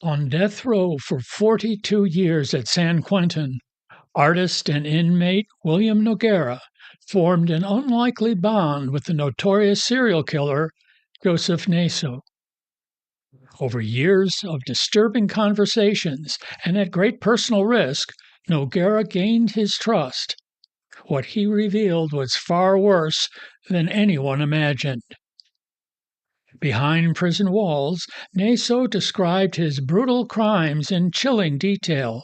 On death row for 42 years at San Quentin, artist and inmate William Noguera formed an unlikely bond with the notorious serial killer Joseph Naso. Over years of disturbing conversations and at great personal risk, Noguera gained his trust. What he revealed was far worse than anyone imagined. Behind prison walls, Naso described his brutal crimes in chilling detail,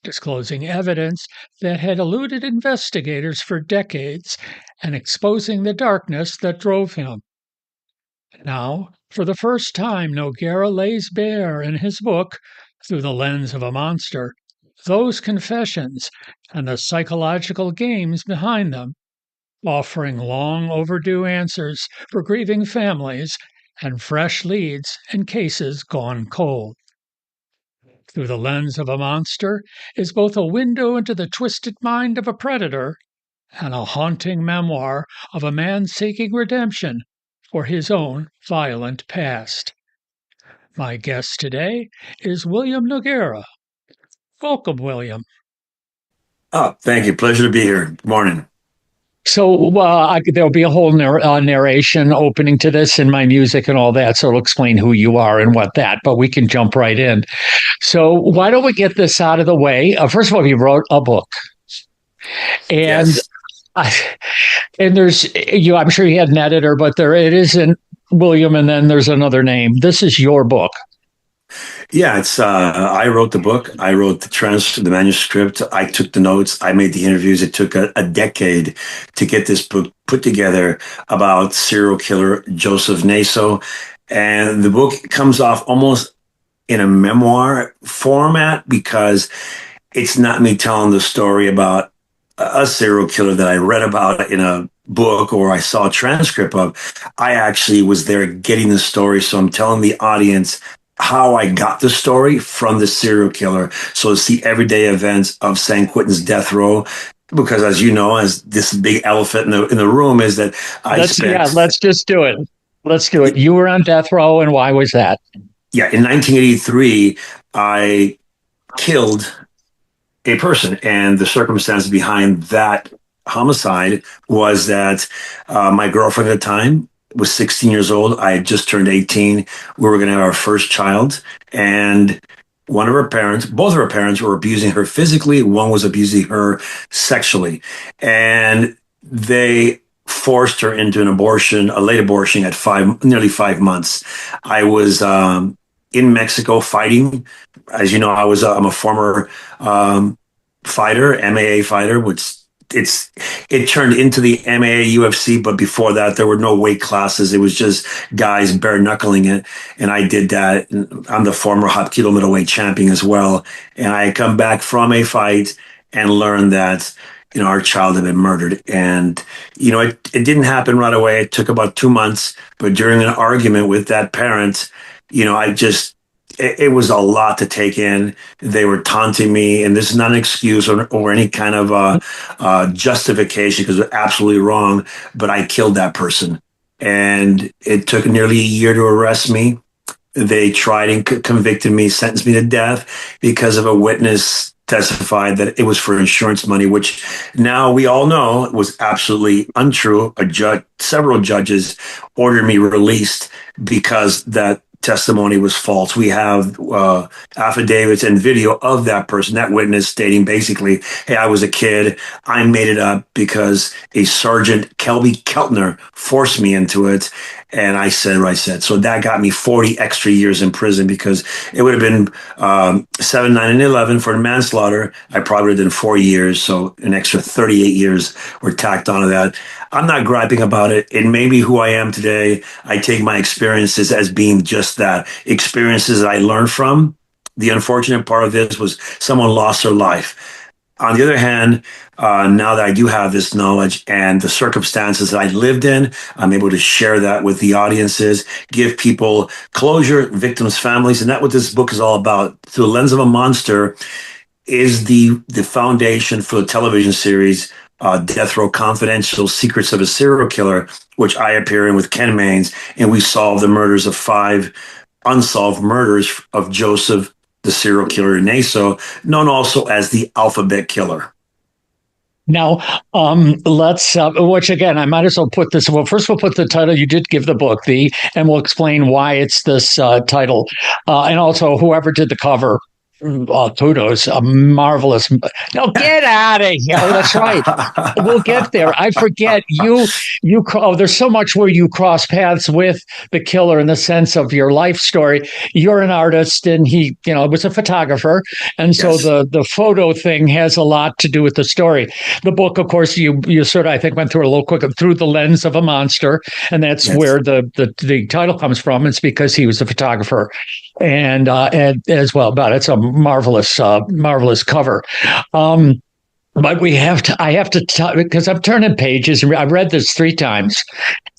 disclosing evidence that had eluded investigators for decades and exposing the darkness that drove him. Now, for the first time, Noguera lays bare in his book, Through the Lens of a Monster, those confessions and the psychological games behind them, offering long overdue answers for grieving families and fresh leads in cases gone cold. Through the Lens of a Monster is both a window into the twisted mind of a predator and a haunting memoir of a man seeking redemption for his own violent past. My guest today is William Noguera. Welcome, William. Oh, thank you. Pleasure to be here. Good morning. So there'll be a whole narration opening to this in my music and all that, so it'll explain who you are and what that. But we can jump right in. So why don't we get this out of the way? First of all, you wrote a book, and Yes. and there's you. I'm sure you had an editor, but it isn't William, and then there's another name. This is your book. Yeah, it's I wrote the book. I wrote the manuscript. I took the notes. I made the interviews. It took a decade to get this book put together about serial killer Joseph Naso. And the book comes off almost in a memoir format because it's not me telling the story about a serial killer that I read about in a book or I saw a transcript of. I actually was there getting the story. So I'm telling the audience how I got the story from the serial killer. So it's the everyday events of San Quentin's death row. Because as you know, as this big elephant in the room is that let's just do it. Let's do it. You were on death row, and why was that? Yeah, in 1983, I killed a person, and the circumstances behind that homicide was that my girlfriend at the time was 16 years old. I had just turned 18. We were going to have our first child, and both of her parents were abusing her physically. One was abusing her sexually, and they forced her into a late abortion at nearly 5 months. I was in Mexico fighting. As you know, I'm a former fighter, MMA fighter, which it turned into the MMA UFC, but before that, there were no weight classes. It was just guys bare knuckling it. And I did that. I'm the former hot kilo middleweight champion as well. And I come back from a fight and learned that, our child had been murdered. And, it didn't happen right away. It took about 2 months, but during an argument with that parent, it was a lot to take in. They were taunting me, and this is not an excuse or any kind of justification because it's absolutely wrong. But I killed that person, and it took nearly a year to arrest me. They tried and convicted me, sentenced me to death because of a witness testified that it was for insurance money, which now we all know was absolutely untrue. Several judges ordered me released because that testimony was false. We have affidavits and video of that person, that witness stating basically, hey, I was a kid. I made it up because a Sergeant Kelby Keltner forced me into it. And I said what I said. So that got me 40 extra years in prison because it would have been 7, 9, and 11 for manslaughter. I probably would have done 4 years. So an extra 38 years were tacked onto that. I'm not griping about it. It may be who I am today. I take my experiences as being just that, experiences that I learned from. The unfortunate part of this was someone lost their life. On the other hand, now that I do have this knowledge and the circumstances that I lived in, I'm able to share that with the audiences, give people closure, victims' families, and that's what this book is all about. Through the Lens of a Monster is the foundation for the television series Death Row Confidential: Secrets of a Serial Killer, which I appear in with Ken Maines, and we solve the murders of 5 unsolved murders of Joseph, the serial killer Naso, known also as the Alphabet Killer. Now, let's, which again, I might as well put this. Well, first we'll put the title. You did give the book, and we'll explain why it's this title. And also, whoever did the cover, kudos, a marvelous. No, get out of here. Oh, that's right. We'll get there. I forget you. Oh, there's so much where you cross paths with the killer in the sense of your life story. You're an artist, and he, was a photographer, and so Yes. the photo thing has a lot to do with the story. The book, of course, you sort of, I think, went through a little quick through the lens of a monster, and that's Yes. where the title comes from. It's because he was a photographer, and as well. But it's a marvelous cover. But I have to tell, because I'm turning pages. I've read this 3 times,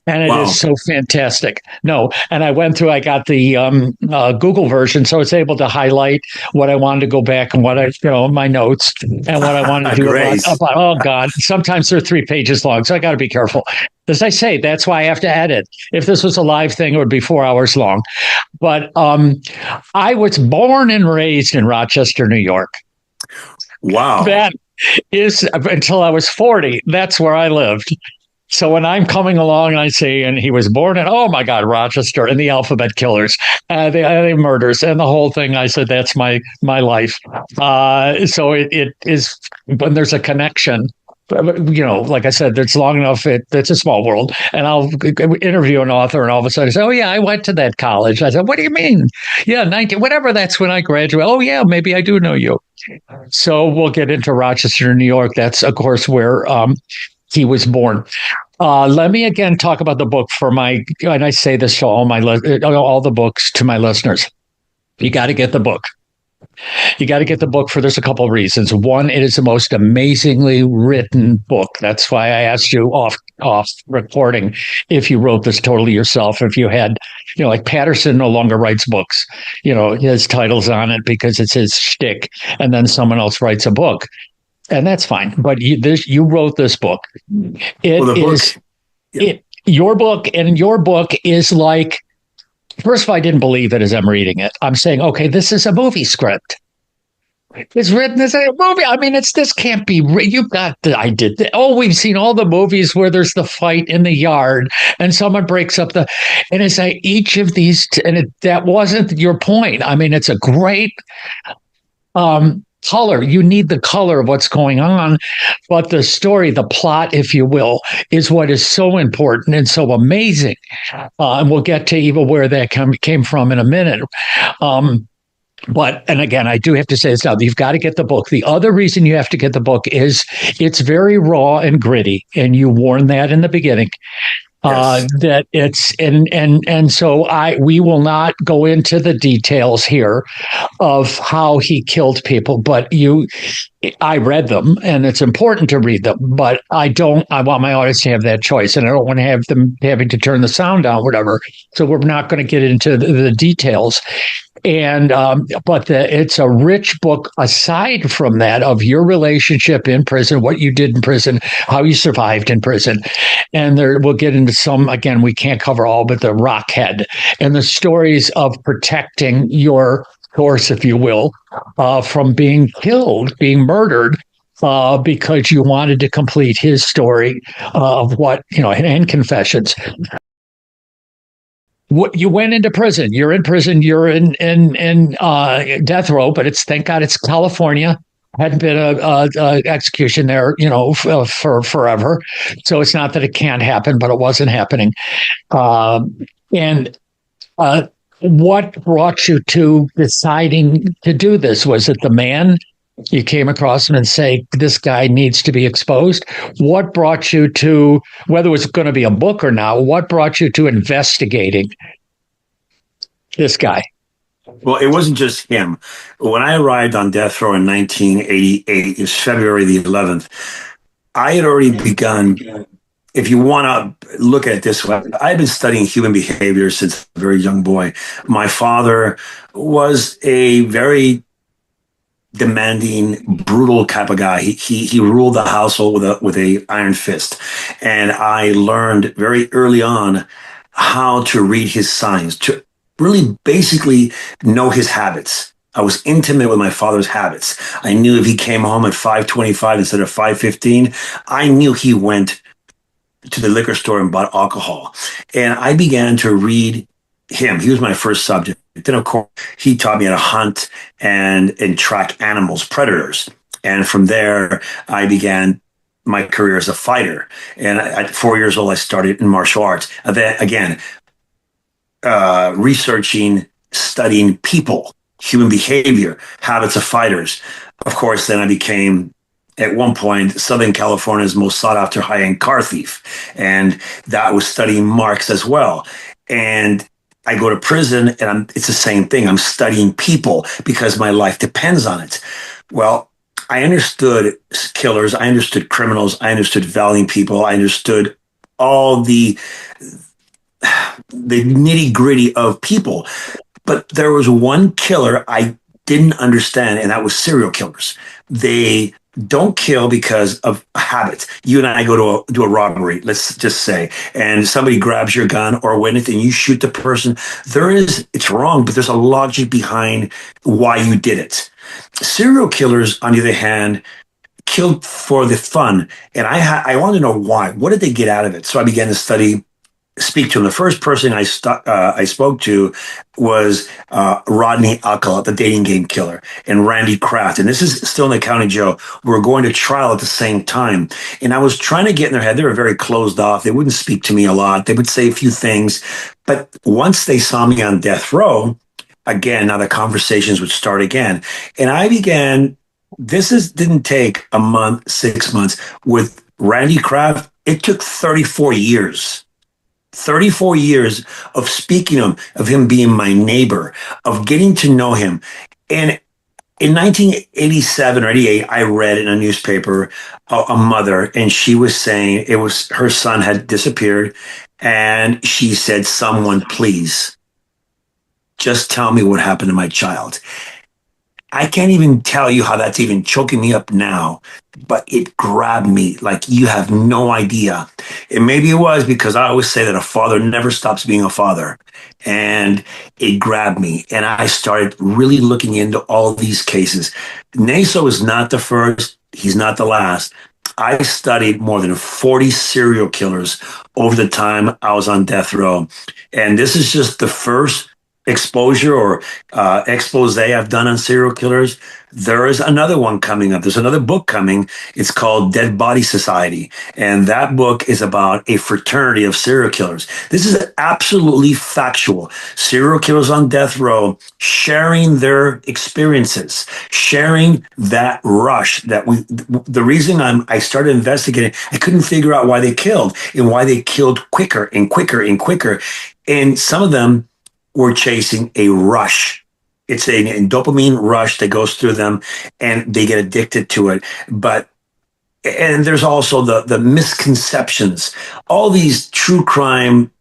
and it is so fantastic. No, and I got the Google version, so it's able to highlight what I wanted to go back and my notes and what I wanted to do about. Oh God, sometimes they're 3 pages long, so I got to be careful. As I say, that's why I have to edit. If this was a live thing, it would be 4 hours long. But I was born and raised in Rochester, New York. Wow. That is until I was 40. That's where I lived. So when I'm coming along and I say, and he was born in, oh my God, Rochester and the Alphabet Killers, the murders and the whole thing, I said, that's my life. So it is when there's a connection. Like I said, it's long enough. It's a small world, and I'll interview an author, and all of a sudden, I say, "Oh yeah, I went to that college." I said, "What do you mean?" Yeah, 19, whatever. That's when I graduated. Oh yeah, maybe I do know you. So we'll get into Rochester, New York. That's of course where he was born. Let me again talk about the book and I say this to all the books to my listeners. You got to get the book. You got to get the book there's a couple of reasons. One, it is the most amazingly written book. That's why I asked you off recording if you wrote this totally yourself. If you had, like Patterson no longer writes books, his title's on it because it's his shtick, and then someone else writes a book, and that's fine. But you wrote this book. Your book, and your book is like. First of all, I didn't believe it as I'm reading it. I'm saying, okay, this is a movie script. It's written as a movie. I mean, this can't be. You've got. We've seen all the movies where there's the fight in the yard and someone breaks up and it's like each of these, that wasn't your point. I mean, it's a great color. You need the color of what's going on, but the story, the plot, if you will, is what is so important and so amazing. And we'll get to even where that came from in a minute. And again, I do have to say this now. You've got to get the book. The other reason you have to get the book is it's very raw and gritty, and you warned that in the beginning. Yes. That it's and so we will not go into the details here of how he killed people, but I read them, and it's important to read them, but I want my audience to have that choice, and I don't want to have them having to turn the sound down, whatever. So we're not going to get into the details. And but it's a rich book aside from that of your relationship in prison, what you did in prison, how you survived in prison. And we'll get into some, again, we can't cover all, but the Rockhead and the stories of protecting your source, if you will, from being killed, being murdered, because you wanted to complete his story of what, and confessions. You went into prison. You're in prison. You're in death row, but thank God it's California. Hadn't been a execution there, for forever. So it's not that it can't happen, but it wasn't happening. What brought you to deciding to do this? Was it the man? You came across him and say, this guy needs to be exposed. What brought you to, whether it was going to be a book or not, what brought you to investigating this guy? Well, it wasn't just him. When I arrived on death row in 1988, it was February the 11th, I had already begun, if you want to look at it this way, I've been studying human behavior since a very young boy. My father was a very demanding, brutal type of guy. He ruled the household with a iron fist. And I learned very early on how to read his signs, really basically know his habits. I was intimate with my father's habits. I knew if he came home at 5:25 instead of 5:15, I knew he went to the liquor store and bought alcohol. And I began to read him. He was my first subject. Then, of course, he taught me how to hunt and track animals, predators. And from there, I began my career as a fighter. And at 4 years old, I started in martial arts. And then again, researching, studying people, human behavior, habits of fighters. Of course, then I became, at one point, Southern California's most sought after high end car thief. And that was studying marks as well. And I go to prison and it's the same thing. I'm studying people because my life depends on it. Well, I understood killers. I understood criminals. I understood valiant people. I understood all the nitty gritty of people. But there was one killer I didn't understand, and that was serial killers. They don't kill because of habit. You and I go to do a robbery, let's just say, and somebody grabs your gun or anything, you shoot the person. It's wrong, but there's a logic behind why you did it. Serial killers, on the other hand, killed for the fun, and I wanted to know why. What did they get out of it? So I began to speak to him. The first person I spoke to was Rodney Alcala, the dating game killer, and Randy Kraft. And this is still in the county jail. We were going to trial at the same time. And I was trying to get in their head. They were very closed off. They wouldn't speak to me a lot. They would say a few things. But once they saw me on death row, again, now the conversations would start again. And I began, didn't take a month, 6 months. With Randy Kraft, it took 34 years. 34 years of speaking to him, of him being my neighbor, of getting to know him. And in 1987 or 88, I read in a newspaper a mother, and she was saying her son had disappeared. And she said, "Someone, please, just tell me what happened to my child." I can't even tell you how that's even choking me up now, but it grabbed me like you have no idea. And maybe it was because I always say that a father never stops being a father. And it grabbed me. And I started really looking into all of these cases. Naso is not the first. He's not the last. I studied more than 40 serial killers over the time I was on death row. And this is just the first exposure or expose I've done on serial killers. There is another one coming up. There's another book coming. It's called Dead Body Society. And that book is about a fraternity of serial killers. This is absolutely factual. Serial killers on death row sharing their experiences, sharing that rush the reason I started investigating, I couldn't figure out why they killed and why they killed quicker and quicker and quicker. And some of them were chasing a rush. It's a dopamine rush that goes through them and they get addicted to it. And there's also the misconceptions. All these true crime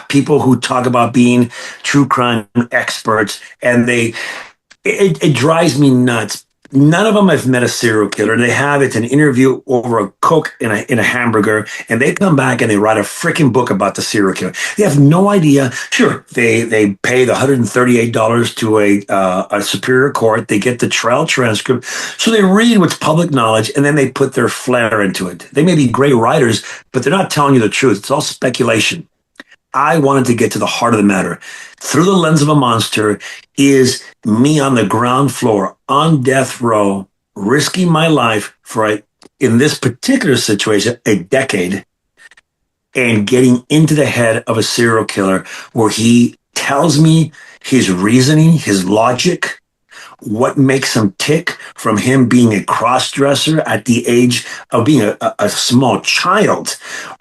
people who talk about being true crime experts, and it drives me nuts. None of them have met a serial killer. They have it's an interview over a Coke in a hamburger, and they come back and they write a freaking book about the serial killer. They have no idea. Sure, they pay the $138 to a superior court. They get the trial transcript, so they read what's public knowledge, and then they put their flair into it. They may be great writers, but they're not telling you the truth. It's all speculation. I wanted to get to the heart of the matter. Through the lens of a monster is me on the ground floor, on death row, risking my life for, in this particular situation, a decade, and getting into the head of a serial killer where he tells me his reasoning, his logic, what makes him tick, from him being a cross-dresser at the age of being a small child,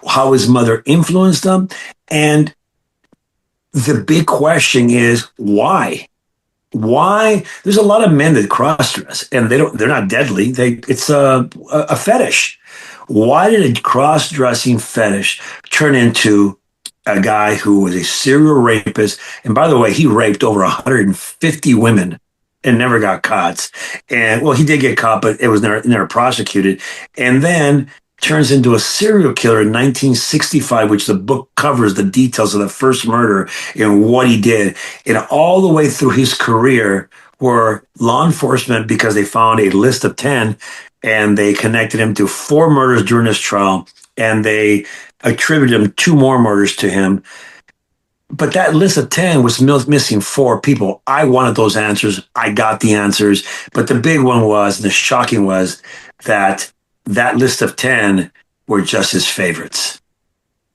how his mother influenced him. And the big question is why? Why? There's a lot of men that cross-dress and they're not deadly. It's a fetish. Why did a cross-dressing fetish turn into a guy who was a serial rapist? And by the way, he raped over 150 women and never got caught. And well, he did get caught, but it was never prosecuted. And then turns into a serial killer in 1965, which the book covers the details of the first murder and what he did. And all the way through his career were law enforcement, because they found a list of 10 and they connected him to 4 murders during his trial, and they attributed him 2 more murders to him. But that list of 10 was missing 4 people. I wanted those answers. I got the answers. But the big one was, and the shocking was, that list of 10 were just his favorites.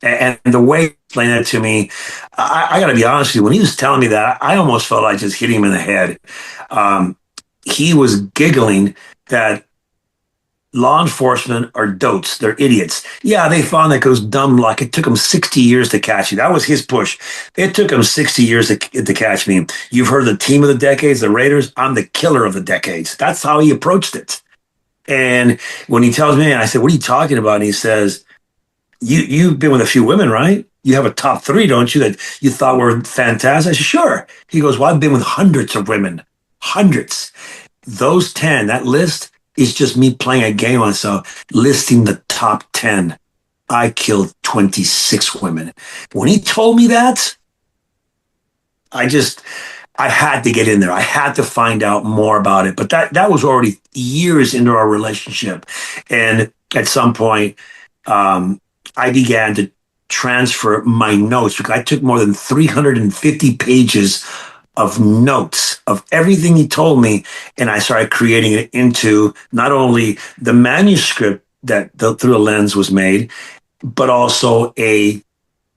And the way he explained that to me, I got to be honest with you, when he was telling me that, I almost felt like just hitting him in the head. He was giggling that law enforcement are dotes. They're idiots. Yeah, they found that goes dumb luck. It took them 60 years to catch you. That was his push. It took them 60 years to catch me. You've heard the team of the decades, the Raiders. I'm the killer of the decades. That's how he approached it. And when he tells me, I said, what are you talking about? And he says, you've been with a few women, right? You have a top 3, don't you, that you thought were fantastic? I said, sure. He goes, well, I've been with hundreds of women. Hundreds. Those 10, that list, is just me playing a game on myself, listing the top 10. I killed 26 women. When he told me that, I had to get in there. I had to find out more about it. But that was already years into our relationship. And at some point, I began to transfer my notes, because I took more than 350 pages of notes of everything he told me, and I started creating it into not only the manuscript that through the lens was made, but also a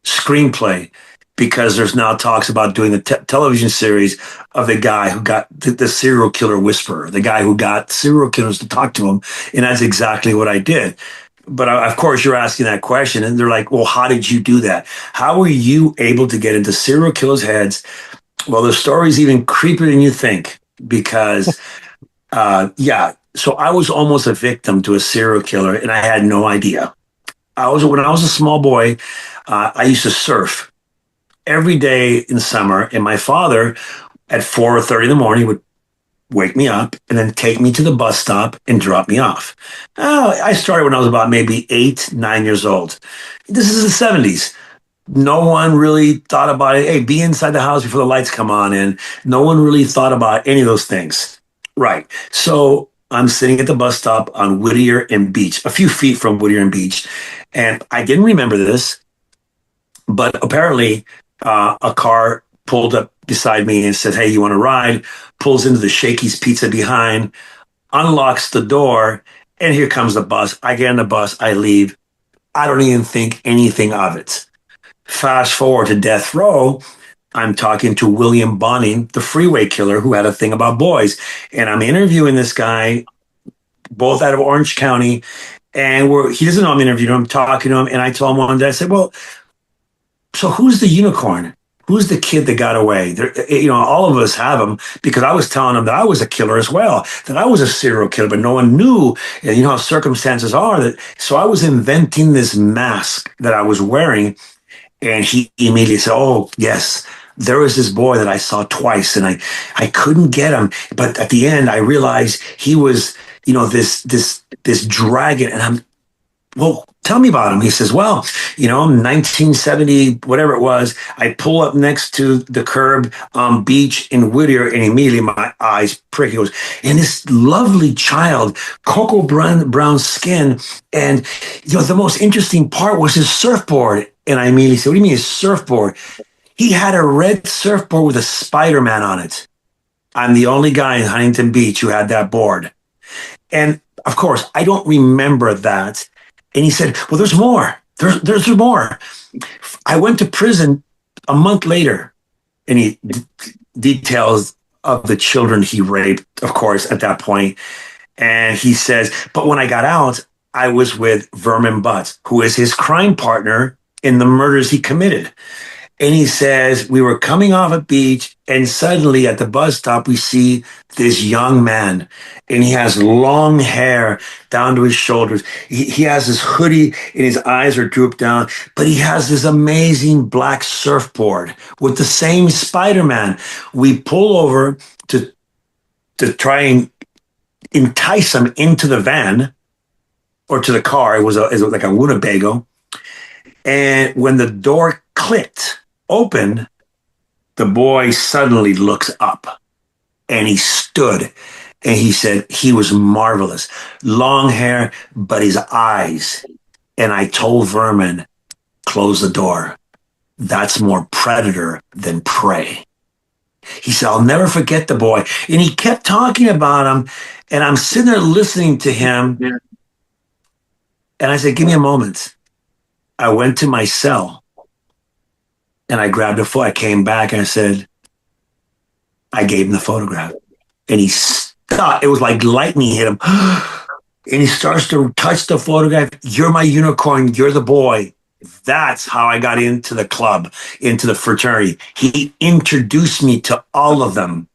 screenplay, because there's now talks about doing a television series of the guy who got the serial killer whisperer, the guy who got serial killers to talk to him, and that's exactly what I did. But of course, you're asking that question, and they're like, well, how did you do that? How were you able to get into serial killers' heads? Well, the story's even creepier than you think, because, so I was almost a victim to a serial killer, and I had no idea. When I was a small boy, I used to surf every day in summer, and my father at 4:30 in the morning would wake me up and then take me to the bus stop and drop me off. I started when I was about maybe 8, 9 years old. This is the 70s. No one really thought about it. Hey, be inside the house before the lights come on. And no one really thought about any of those things. Right. So I'm sitting at the bus stop on Whittier and Beach, a few feet from Whittier and Beach. And I didn't remember this, but apparently a car pulled up beside me and said, hey, you want to ride? Pulls into the Shakey's Pizza behind, unlocks the door, and here comes the bus. I get on the bus, I leave. I don't even think anything of it. Fast forward to death row, I'm talking to William Bonning, the freeway killer who had a thing about boys. And I'm interviewing this guy, both out of Orange County. And he doesn't know I'm interviewing him, I'm talking to him. And I told him one day, I said, well, so who's the unicorn? Who's the kid that got away? All of us have them, because I was telling him that I was a killer as well, that I was a serial killer, but no one knew. And you know how circumstances are. So I was inventing this mask that I was wearing. And he immediately said, oh, yes, there was this boy that I saw twice, and I couldn't get him. But at the end, I realized he was, this dragon. And well, tell me about him. He says, well, 1970, whatever it was, I pull up next to the curb on Beach in Whittier, and immediately my eyes prick. He goes, and this lovely child, cocoa brown skin. And, the most interesting part was his surfboard. And I immediately said, what do you mean his surfboard? He had a red surfboard with a Spider-Man on it. I'm the only guy in Huntington Beach who had that board. And, of course, I don't remember that. And he said, well, there's more. There's more. I went to prison a month later, and he details of the children he raped, of course, at that point. And he says, but when I got out, I was with Vermin Butts, who is his crime partner in the murders he committed. And he says, we were coming off a beach, and suddenly at the bus stop, we see this young man, and he has long hair down to his shoulders. He has this hoodie, and his eyes are drooped down, but he has this amazing black surfboard with the same Spider-Man. We pull over to try and entice him into the van. or to the car. It was like a Winnebago. And when the door clicked open, the boy suddenly looks up and he stood and he said he was marvelous. Long hair, but his eyes. And I told Vermin, close the door. That's more predator than prey. He said, I'll never forget the boy. And he kept talking about him. And I'm sitting there listening to him. And I said, give me a moment. I went to my cell and I grabbed a photo. I came back and I said, I gave him the photograph. And he stopped. It was like lightning hit him. And he starts to touch the photograph. You're my unicorn. You're the boy. That's how I got into the club, into the fraternity. He introduced me to all of them.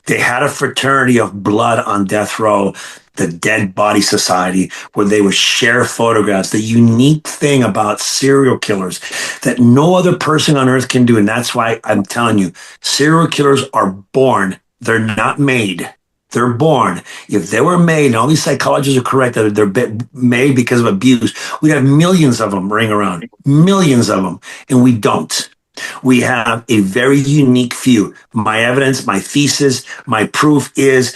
They had a fraternity of blood on death row, the Dead Body Society, where they would share photographs. The unique thing about serial killers that no other person on earth can do. And that's why I'm telling you, serial killers are born. They're not made. They're born. If they were made, and all these psychologists are correct that they're made because of abuse, we'd have millions of them ring around, millions of them, and we don't. We have a very unique few. My evidence, my thesis, my proof is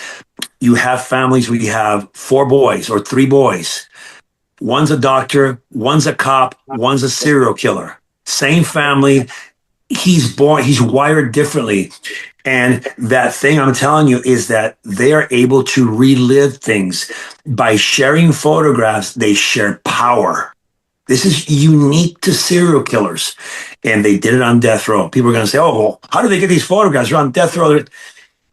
you have families where you have 4 boys or 3 boys. One's a doctor, one's a cop, one's a serial killer. Same family. He's wired differently. And that thing I'm telling you is that they are able to relive things. By sharing photographs, they share power. This is unique to serial killers. And they did it on death row. People are going to say, oh, well, how do they get these photographs? They're on death row.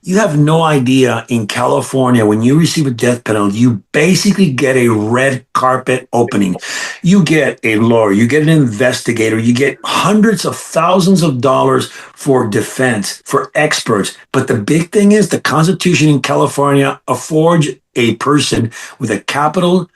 You have no idea. In California, when you receive a death penalty, you basically get a red carpet opening. You get a lawyer, you get an investigator, you get hundreds of thousands of dollars for defense, for experts. But the big thing is the Constitution in California affords a person with a capital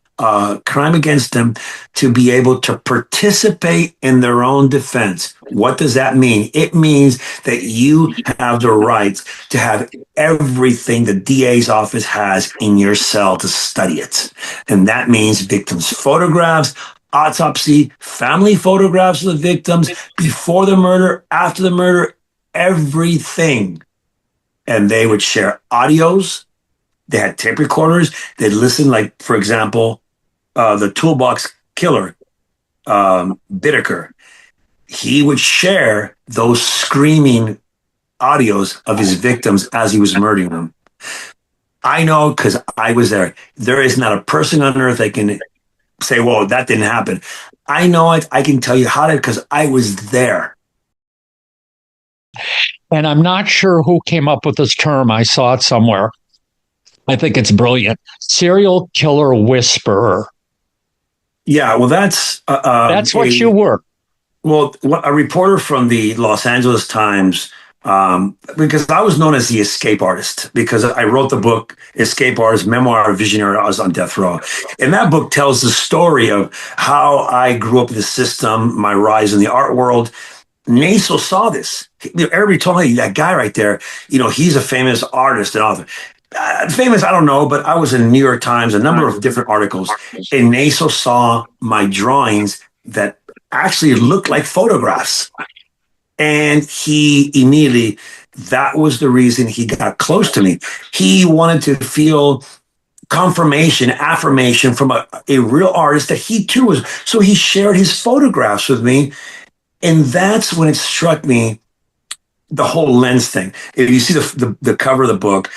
crime against them to be able to participate in their own defense. What does that mean? It means that you have the right to have everything the DA's office has in your cell to study it. And that means victims' photographs, autopsy, family photographs of the victims, before the murder, after the murder, everything. And they would share audios. They had tape recorders. They'd listen, like, for example, the Toolbox Killer, Bittaker. He would share those screaming audios of his victims as he was murdering them. I know because I was there. There is not a person on earth that can say, whoa, that didn't happen. I know it. I can tell you how to, because I was there. And I'm not sure who came up with this term. I saw it somewhere. I think it's brilliant. Serial killer whisperer. Yeah, well, that's what you were. Well, a reporter from the Los Angeles Times, because I was known as the escape artist, because I wrote the book Escape Artist, Memoir of Visionary. I was on death row. And that book tells the story of how I grew up in the system, my rise in the art world. Naso saw this. Everybody told me, that guy right there, he's a famous artist and author. Famous, I don't know, but I was in the New York Times, a number of different articles, and Naso saw my drawings that actually looked like photographs. And he immediately, that was the reason he got close to me. He wanted to feel confirmation, affirmation from a real artist that he too was. So he shared his photographs with me. And that's when it struck me, the whole lens thing. If you see the cover of the book,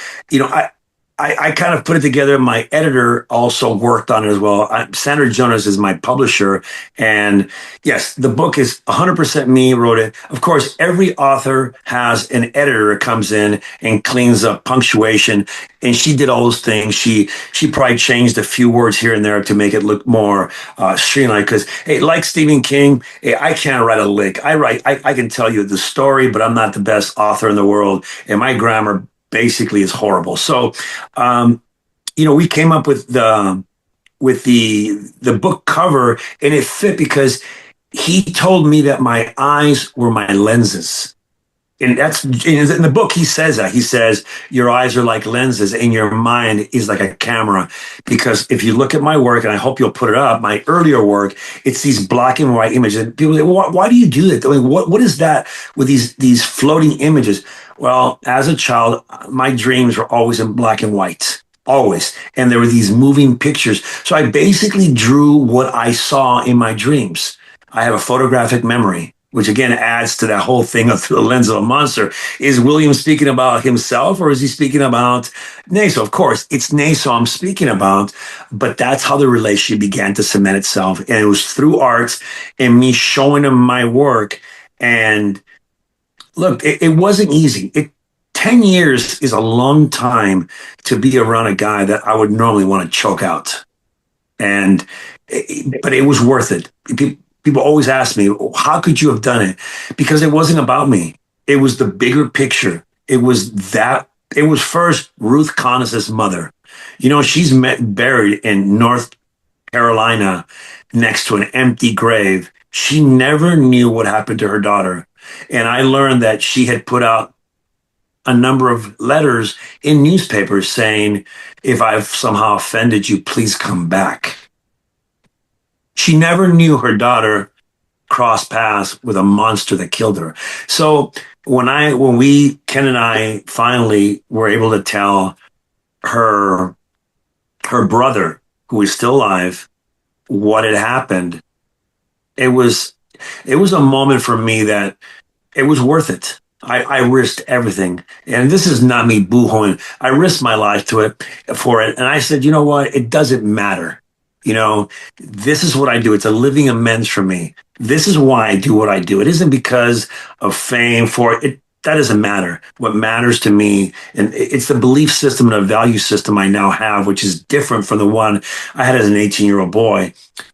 I kind of put it together. My editor also worked on it as well. Sandra Jonas is my publisher. And yes, the book is 100% me wrote it. Of course, every author has an editor that comes in and cleans up punctuation. And she did all those things. She probably changed a few words here and there to make it look more streamlined. Because, hey, like Stephen King, hey, I can't write a lick. I can tell you the story, but I'm not the best author in the world. And my grammar basically is horrible. So, we came up with the book cover, and it fit because he told me that my eyes were my lenses. And that's in the book. He says that. He says your eyes are like lenses, and your mind is like a camera. Because if you look at my work, and I hope you'll put it up, my earlier work, it's these black and white images. And people say, why do you do that? I mean, what is that with these floating images? Well, as a child, my dreams were always in black and white. Always. And there were these moving pictures. So I basically drew what I saw in my dreams. I have a photographic memory, which again adds to that whole thing of through the lens of a monster. Is William speaking about himself, or is he speaking about Naso? Of course, it's Naso I'm speaking about, but that's how the relationship began to cement itself. And it was through art and me showing him my work. And look, it wasn't easy. 10 years is a long time to be around a guy that I would normally want to choke out. But it was worth it. People always ask me, how could you have done it? Because it wasn't about me. It was the bigger picture. It was first Ruth Connis's mother. You know, she's buried in North Carolina next to an empty grave. She never knew what happened to her daughter. And I learned that she had put out a number of letters in newspapers saying, if I've somehow offended you, please come back. She never knew her daughter crossed paths with a monster that killed her. So when Ken and I finally were able to tell her brother, who is still alive, what had happened, it was a moment for me that it was worth it. I risked everything. And this is not me boo-hooing. I risked my life for it. And I said, you know what? It doesn't matter. You know, this is what I do. It's a living amends for me. This is why I do what I do. It isn't because of fame for it. That doesn't matter. What matters to me, and it's the belief system and a value system I now have, which is different from the one I had as an 18-year-old boy.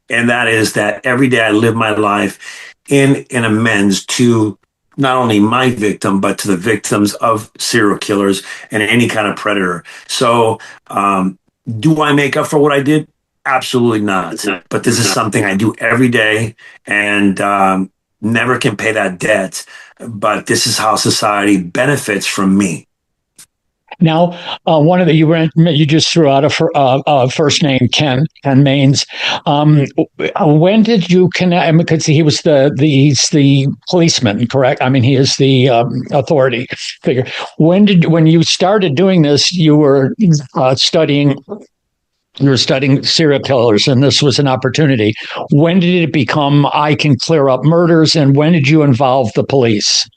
And that is that every day I live my life in amends to not only my victim, but to the victims of serial killers and any kind of predator. So do I make up for what I did? Absolutely not. But this is something I do every day, and never can pay that debt. But this is how society benefits from me. Now, one of you just threw out a first name, Ken Maines. When did you connect? Because he's the policeman, correct? I mean, he is the authority figure. When you started doing this, you were studying. You were studying serial killers, and this was an opportunity. When did it become I can clear up murders, and when did you involve the police?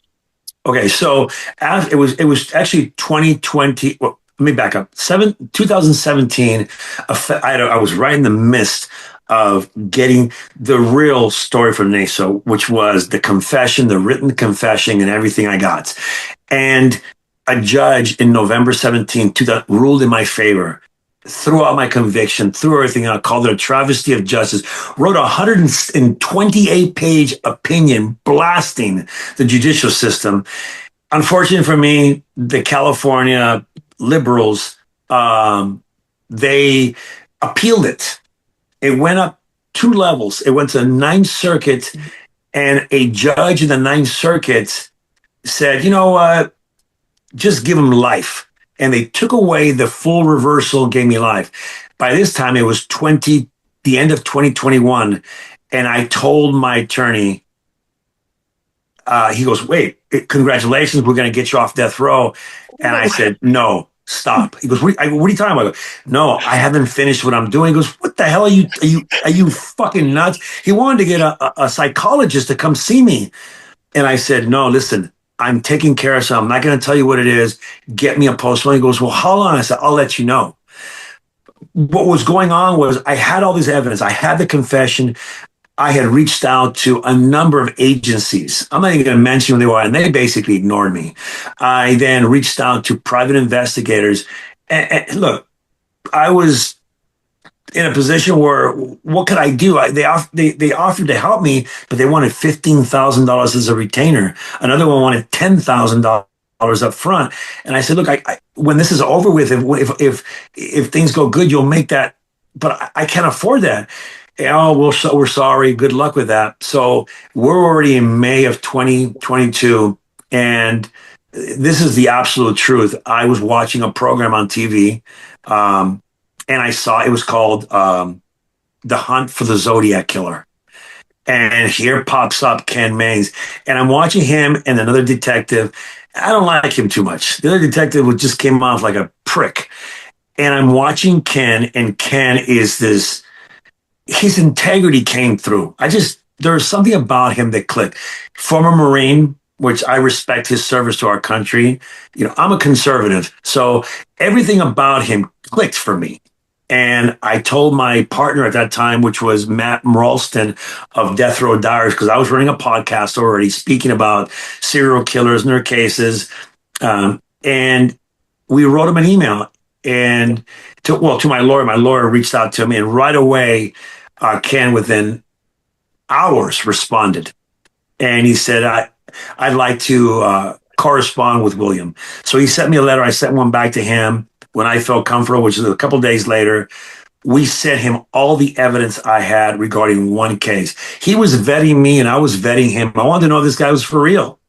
Okay, so it was actually 2020. Well, let me back up. 2017. I was right in the midst of getting the real story from Naso, which was the confession, the written confession, and everything I got. And a judge in November 17, 2000, ruled in my favor. Threw out my conviction, threw everything out, called it a travesty of justice, wrote a 128-page opinion blasting the judicial system. Unfortunately for me, the California liberals, they appealed it. It went up 2 levels. It went to the Ninth Circuit, and a judge in the Ninth Circuit said, you know what, just give him life. And they took away the full reversal, gave me life. By this time, it was the end of 2021. And I told my attorney, he goes, wait, congratulations, we're going to get you off death row. And I said, no, stop. He goes, what are you talking about? I go, no, I haven't finished what I'm doing. He goes, what the hell are you fucking nuts? He wanted to get a psychologist to come see me. And I said, no, listen, I'm taking care of something. I'm not going to tell you what it is. Get me a postman. He goes, well, how long? I said, I'll let you know. What was going on was I had all this evidence. I had the confession. I had reached out to a number of agencies. I'm not even going to mention who they were, and they basically ignored me. I then reached out to private investigators. And look, I was in a position where what could I do? They offered to help me, but they wanted $15,000 as a retainer. Another one wanted $10,000 up front. And I said, look, I when this is over with, if things go good, you'll make that, but I can't afford that. Oh, we're sorry. Good luck with that. So we're already in May of 2022. And this is the absolute truth. I was watching a program on TV, and I saw it was called The Hunt for the Zodiac Killer. And here pops up Ken Maines. And I'm watching him and another detective. I don't like him too much. The other detective just came off like a prick. And I'm watching Ken, and Ken is this, his integrity came through. There was something about him that clicked. Former Marine, which I respect his service to our country. I'm a conservative. So everything about him clicked for me. And I told my partner at that time, which was Matt Ralston of Death Row Diaries, because I was running a podcast already speaking about serial killers and their cases. And we wrote him an email and to my lawyer reached out to me, and right away, Ken, within hours, responded. And he said, I'd like to correspond with William. So he sent me a letter. I sent one back to him when I felt comfortable, which is a couple of days later. We sent him all the evidence I had regarding one case. He was vetting me and I was vetting him. I wanted to know if this guy was for real.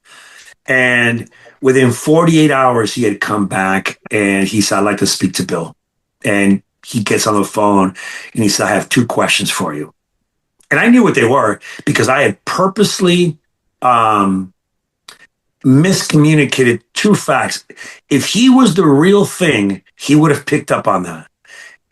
And within 48 hours, he had come back and he said, I'd like to speak to Bill. And he gets on the phone and he said, I have two questions for you. And I knew what they were because I had purposely miscommunicated two facts. If he was the real thing, he would have picked up on that.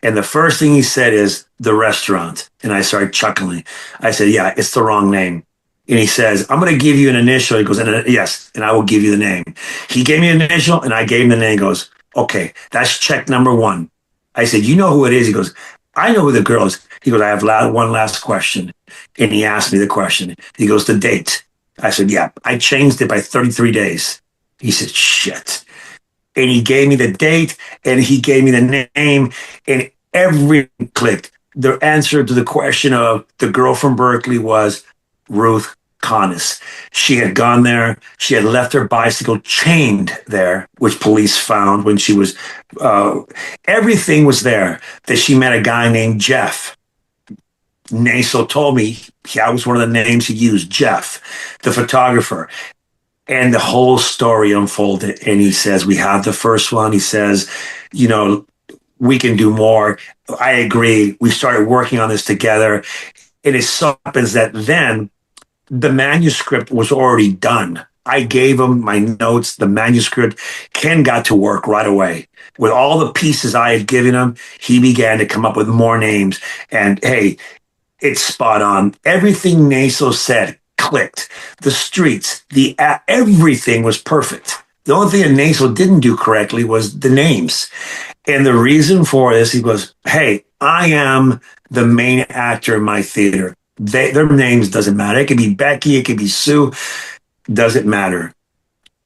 And the first thing he said is the restaurant. And I started chuckling. I said, yeah, it's the wrong name. And he says, I'm going to give you an initial. He goes, yes, and I will give you the name. He gave me an initial and I gave him the name. He goes, okay, that's check number one. I said, you know who it is? He goes, I know who the girl is. He goes, I have one last question. And he asked me the question. He goes, the date. I said, yeah, I changed it by 33 days. He said, shit. And he gave me the date and he gave me the name and everything clicked. The answer to the question of the girl from Berkeley was Ruth Connis. She had gone there. She had left her bicycle chained there, which police found when she was, everything was there, that she met a guy named Jeff. Naso told me that was one of the names he used, Jeff, the photographer. And the whole story unfolded. And he says, we have the first one. He says, we can do more. I agree. We started working on this together. And it so happens that then the manuscript was already done. I gave him my notes, the manuscript. Ken got to work right away. With all the pieces I had given him, he began to come up with more names. And hey, it's spot on. Everything Naso said clicked. The streets, everything was perfect. The only thing that Naso didn't do correctly was the names. And the reason for this, he goes, hey, I am the main actor in my theater. Their names doesn't matter. It could be Becky, it could be Sue, doesn't matter.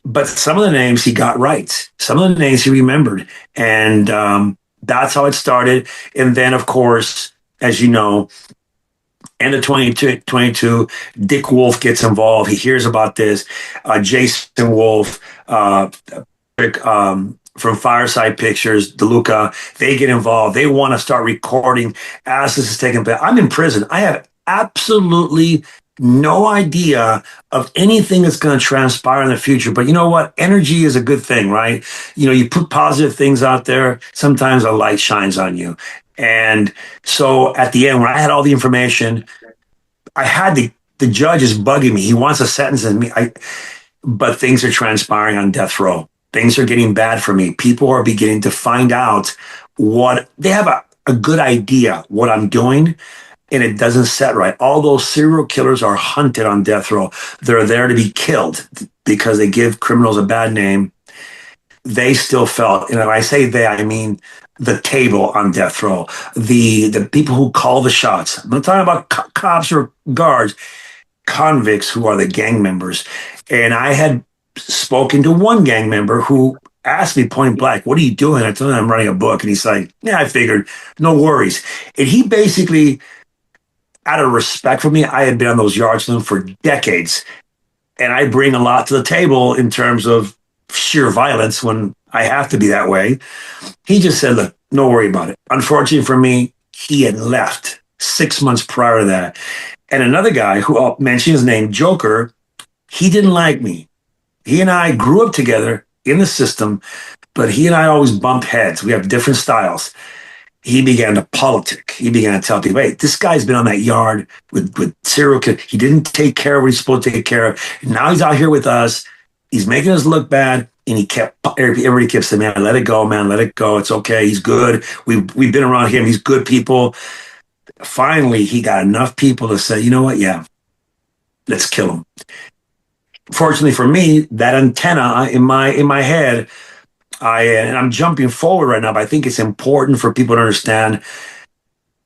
But some of the names he got right. Some of the names he remembered. And that's how it started. And then, of course, as you know, end of 2022, Dick Wolf gets involved. He hears about this. Jason Wolf, from Fireside Pictures, DeLuca, they get involved. They want to start recording as this is taking place. I'm in prison. I have absolutely no idea of anything that's going to transpire in the future. But you know what? Energy is a good thing, right? You put positive things out there. Sometimes a light shines on you. And so at the end, when I had all the information, I had the judge is bugging me. He wants a sentence in me. But things are transpiring on death row. Things are getting bad for me. People are beginning to find out they have a good idea what I'm doing, and it doesn't set right. All those serial killers are hunted on death row. They're there to be killed because they give criminals a bad name. They still felt, and when I say they, I mean the table on death row, the people who call the shots. I'm not talking about cops or guards, convicts who are the gang members. And I had spoken to one gang member who asked me point blank, what are you doing? I told him I'm writing a book. And he's like, yeah, I figured, no worries. And he basically, out of respect for me, I had been on those yards with him for decades. And I bring a lot to the table in terms of sheer violence when I have to be that way. He just said, look, don't worry about it. Unfortunately for me, he had left 6 months prior to that. And another guy who I'll mention his name, Joker, he didn't like me. He and I grew up together in the system, but he and I always bumped heads. We have different styles. He began to politic. He began to tell people, hey, this guy's been on that yard with serial killer. He didn't take care of what he's supposed to take care of. Now he's out here with us. He's making us look bad. And everybody kept saying, man, let it go, man, let it go. It's okay. He's good. We've been around him. He's good people. Finally, he got enough people to say, you know what? Yeah, let's kill him. Fortunately for me, that antenna in my head, and I'm jumping forward right now, but I think it's important for people to understand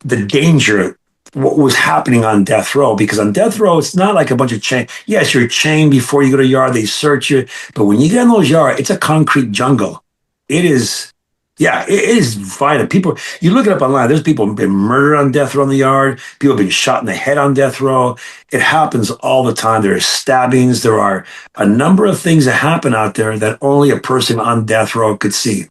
the danger, what was happening on death row. Because on death row, it's not like a bunch of chain. Yes, you're chained before you go to yard, they search you. But when you get in those yards, it's a concrete jungle. It is, yeah, it is violent. People, you look it up online, there's people who've been murdered on death row in the yard. People have been shot in the head on death row. It happens all the time. There are stabbings. There are a number of things that happen out there that only a person on death row could see.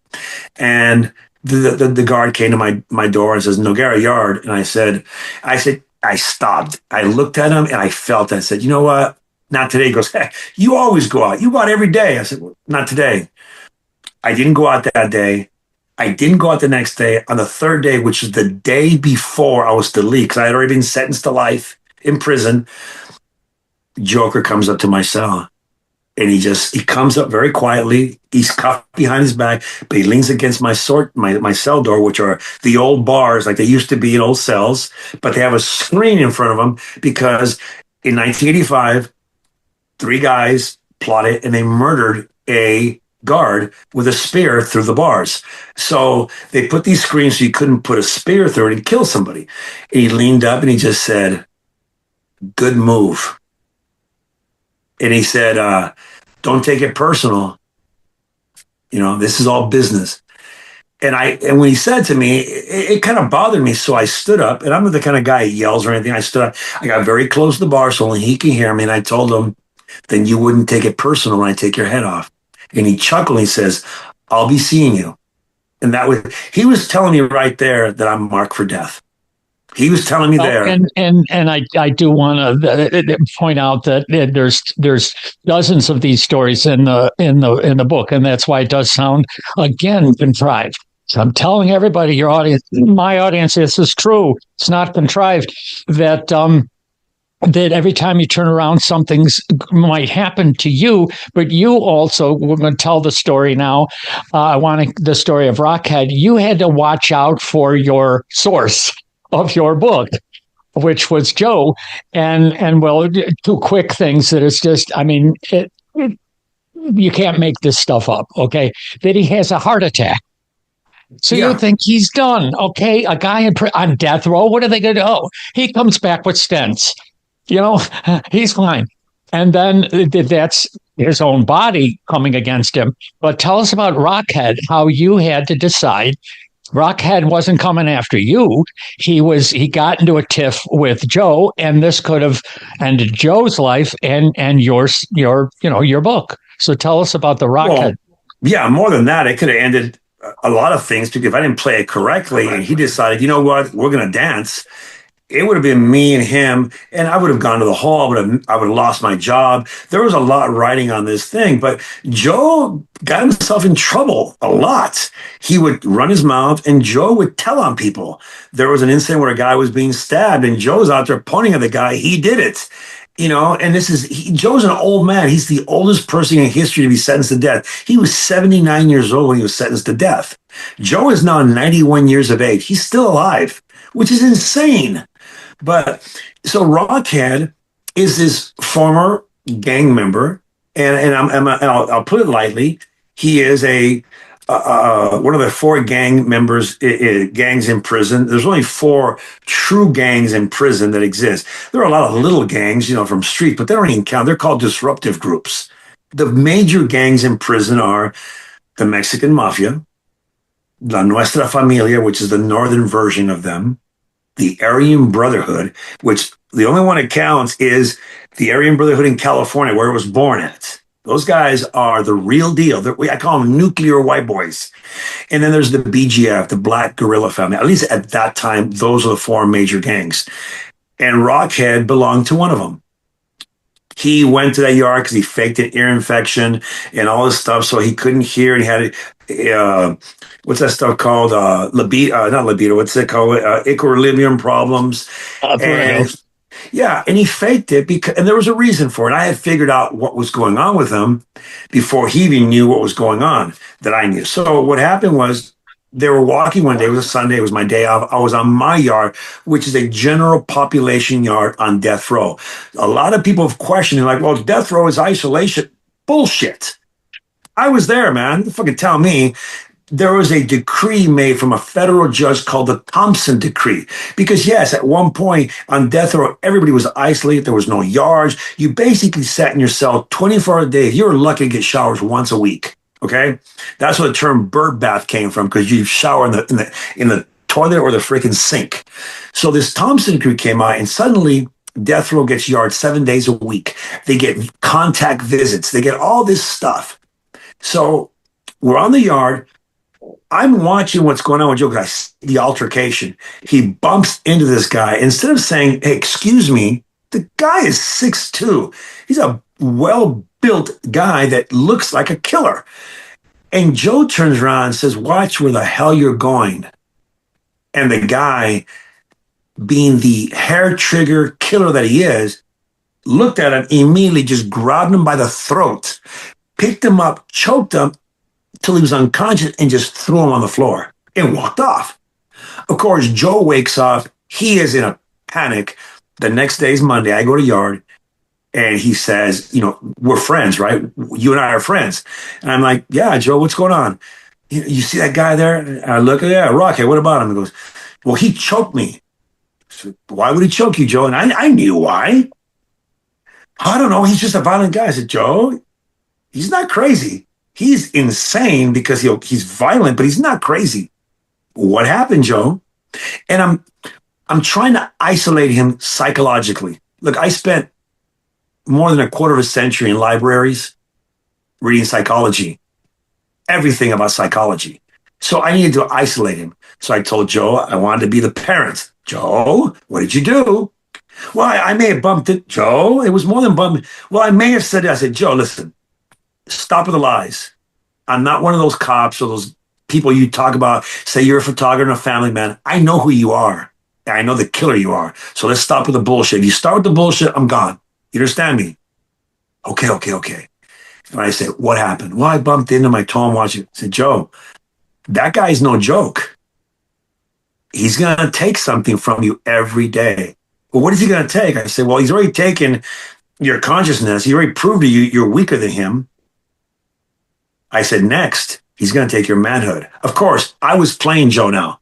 And the guard came to my door and says, Noguera Yard. And I said, I stopped. I looked at him and I felt, I said, you know what? Not today. He goes, hey, you always go out. You go out every day. I said, well, not today. I didn't go out that day. I didn't go out the next day. On the third day, which is the day before I was to leave, because I had already been sentenced to life in prison, Joker comes up to my cell. And he comes up very quietly. He's cuffed behind his back, but he leans against my cell door, which are the old bars like they used to be in old cells, but they have a screen in front of them because in 1985, 3 guys plotted and they murdered a guard with a spear through the bars. So they put these screens so you couldn't put a spear through it and kill somebody. And he leaned up and he just said, good move. And he said, don't take it personal. You know, this is all business. And when he said to me, it kind of bothered me. So I stood up, and I'm not the kind of guy who yells or anything. I stood up. I got very close to the bar so only he can hear me. And I told him, then you wouldn't take it personal when I take your head off. And he chuckled. And he says, I'll be seeing you. And he was telling me right there that I'm marked for death. He was telling me there, and I do want to point out that there's dozens of these stories in the book, and that's why it does sound again contrived. So I'm telling everybody, your audience, my audience, this is true. It's not contrived. That every time you turn around, something might happen to you. But you also, we're going to tell the story now. I want the story of Rockhead. You had to watch out for your source of your book, which was Joe. And well, 2 quick things that it's just, I mean, you can't make this stuff up, okay? That he has a heart attack. So you think he's done, okay? A guy on death row, what are they going to do? Oh, he comes back with stents. You know, he's fine. And then that's his own body coming against him. But tell us about Rockhead, how you had to decide. Rockhead wasn't coming after you. He got into a tiff with Joe, and this could have ended Joe's life and your book. So tell us about the Rockhead. Well, yeah, more than that, it could have ended a lot of things because if I didn't play it correctly and he decided, you know what, we're going to dance, it would have been me and him, and I would have gone to the hall. I would have lost my job. There was a lot riding on this thing, but Joe got himself in trouble a lot. He would run his mouth, and Joe would tell on people. There was an incident where a guy was being stabbed, and Joe's out there pointing at the guy. He did it, you know. And Joe's an old man. He's the oldest person in history to be sentenced to death. He was 79 years old when he was sentenced to death. Joe is now 91 years of age. He's still alive, which is insane. But so Rockhead is this former gang member, and I'll put it lightly. He is one of the 4 gang members, gangs in prison. There's only 4 true gangs in prison that exist. There are a lot of little gangs, from street, but they don't even count. They're called disruptive groups. The major gangs in prison are the Mexican Mafia, La Nuestra Familia, which is the northern version of them, the Aryan Brotherhood, which the only one that counts is the Aryan Brotherhood in California, where it was born at. Those guys are the real deal. I call them nuclear white boys. And then there's the BGF, the Black Guerrilla Family. At least at that time, those are the 4 major gangs. And Rockhead belonged to one of them. He went to that yard because he faked an ear infection and all this stuff, so he couldn't hear. And he had what's that stuff called? Libido, not libido. What's it called? Equilibrium problems. Vertigo. And yeah, and he faked it because, and there was a reason for it. I had figured out what was going on with him before he even knew what was going on that I knew. So what happened was they were walking one day. It was a Sunday. It was my day off. I was on my yard, which is a general population yard on death row. A lot of people have questioned, like, well, death row is isolation. Bullshit. I was there, man. You fucking tell me. There was a decree made from a federal judge called the Thompson Decree. Because, yes, at one point on death row, everybody was isolated. There was no yards. You basically sat in your cell 24 hours a day. You were lucky to get showers once a week. Okay? That's where the term bird bath came from, because you shower in the toilet or the freaking sink. So this Thompson Decree came out, and suddenly death row gets yards 7 days a week. They get contact visits. They get all this stuff. So we're on the yard. I'm watching what's going on with Joe, because I see the altercation. He bumps into this guy. Instead of saying, hey, excuse me, the guy is 6'2". He's a well-built guy that looks like a killer. And Joe turns around and says, watch where the hell you're going. And the guy, being the hair trigger killer that he is, looked at him, immediately just grabbed him by the throat, picked him up, choked him, till he was unconscious, and just threw him on the floor and walked off. Of course, Joe wakes up. He is in a panic. The next day is Monday. I go to yard, and he says, we're friends, right? You and I are friends. And I'm like, yeah, Joe, what's going on? You see that guy there? And I look at, yeah, Rocky, what about him? He goes, well, he choked me. So, why would he choke you, Joe? And I knew why. I don't know. He's just a violent guy. I said, Joe, he's not crazy. He's insane because he's violent, but he's not crazy. What happened, Joe? And I'm trying to isolate him psychologically. Look, I spent more than a quarter of a century in libraries reading psychology, everything about psychology. So I needed to isolate him. So I told Joe I wanted to be the parent. Joe, what did you do? Well, I may have bumped it. Joe, it was more than bumping. Well, I may have said it. I said, Joe, listen. Stop with the lies. I'm not one of those cops or those people you talk about, say you're a photographer and a family man. I know who you are. I know the killer you are. So let's stop with the bullshit. If you start with the bullshit, I'm gone. You understand me? Okay. And I said, what happened? Well, I bumped into my toe and watched it. I said, Joe, that guy's no joke. He's going to take something from you every day. Well, what is he going to take? I said, well, he's already taken your consciousness. He already proved to you you're weaker than him. I said, next, he's going to take your manhood. Of course, I was playing Joe now.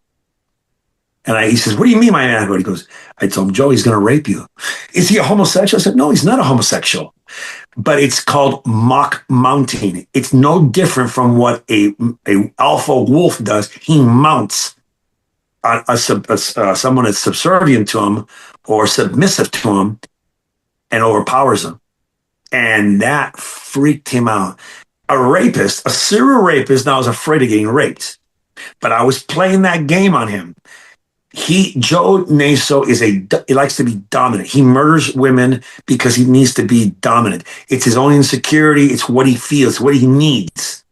And he says, what do you mean my manhood? He goes, I told him, Joe, he's going to rape you. Is he a homosexual? I said, no, he's not a homosexual. But it's called mock mounting. It's no different from what a alpha wolf does. He mounts on someone that's subservient to him or submissive to him and overpowers him. And that freaked him out. A rapist, a serial rapist, now is afraid of getting raped. But I was playing that game on him. Joe Naso he likes to be dominant. He murders women because he needs to be dominant. It's his own insecurity. It's what he feels, what he needs.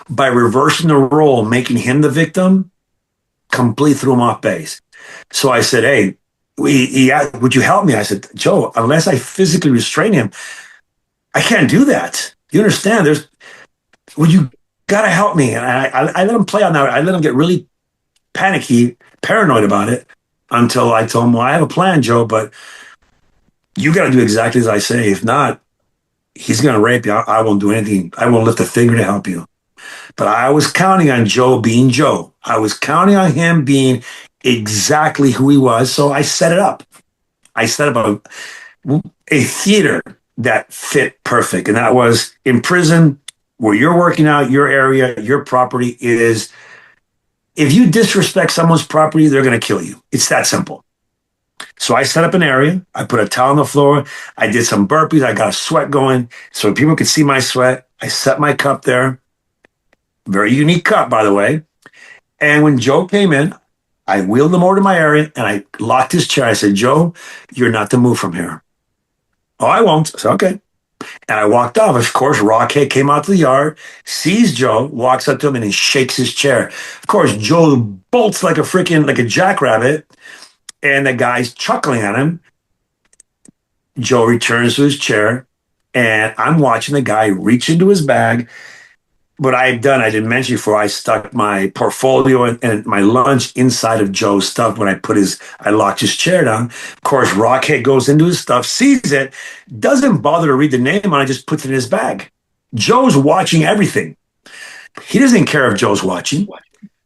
By reversing the role, making him the victim, completely threw him off base. So I said, hey, would you help me? I said, Joe, unless I physically restrain him, I can't do that. You understand? You got to help me. And I let him play on that. I let him get really panicky, paranoid about it until I told him, well, I have a plan, Joe, but you got to do exactly as I say. If not, he's going to rape you. I won't do anything. I won't lift a finger to help you. But I was counting on Joe being Joe. I was counting on him being exactly who he was. So I set it up. I set up a theater that fit perfect. And that was in prison where you're working out, your area, your property is, if you disrespect someone's property, they're going to kill you. It's that simple. So I set up an area. I put a towel on the floor. I did some burpees. I got a sweat going so people could see my sweat. I set my cup there. Very unique cup, by the way. And when Joe came in, I wheeled him over to my area and I locked his chair. I said, Joe, you're not to move from here. Oh, I won't. I said, okay. And I walked off. Of course, Rockhead came out to the yard, sees Joe, walks up to him, and he shakes his chair. Of course, Joe bolts like a freaking, like a jackrabbit, and the guy's chuckling at him. Joe returns to his chair, and I'm watching the guy reach into his bag. What I had done, I didn't mention before, I stuck my portfolio and my lunch inside of Joe's stuff when I locked his chair down. Of course, Rockhead goes into his stuff, sees it, doesn't bother to read the name on it, just puts it in his bag. Joe's watching everything. He doesn't care if Joe's watching.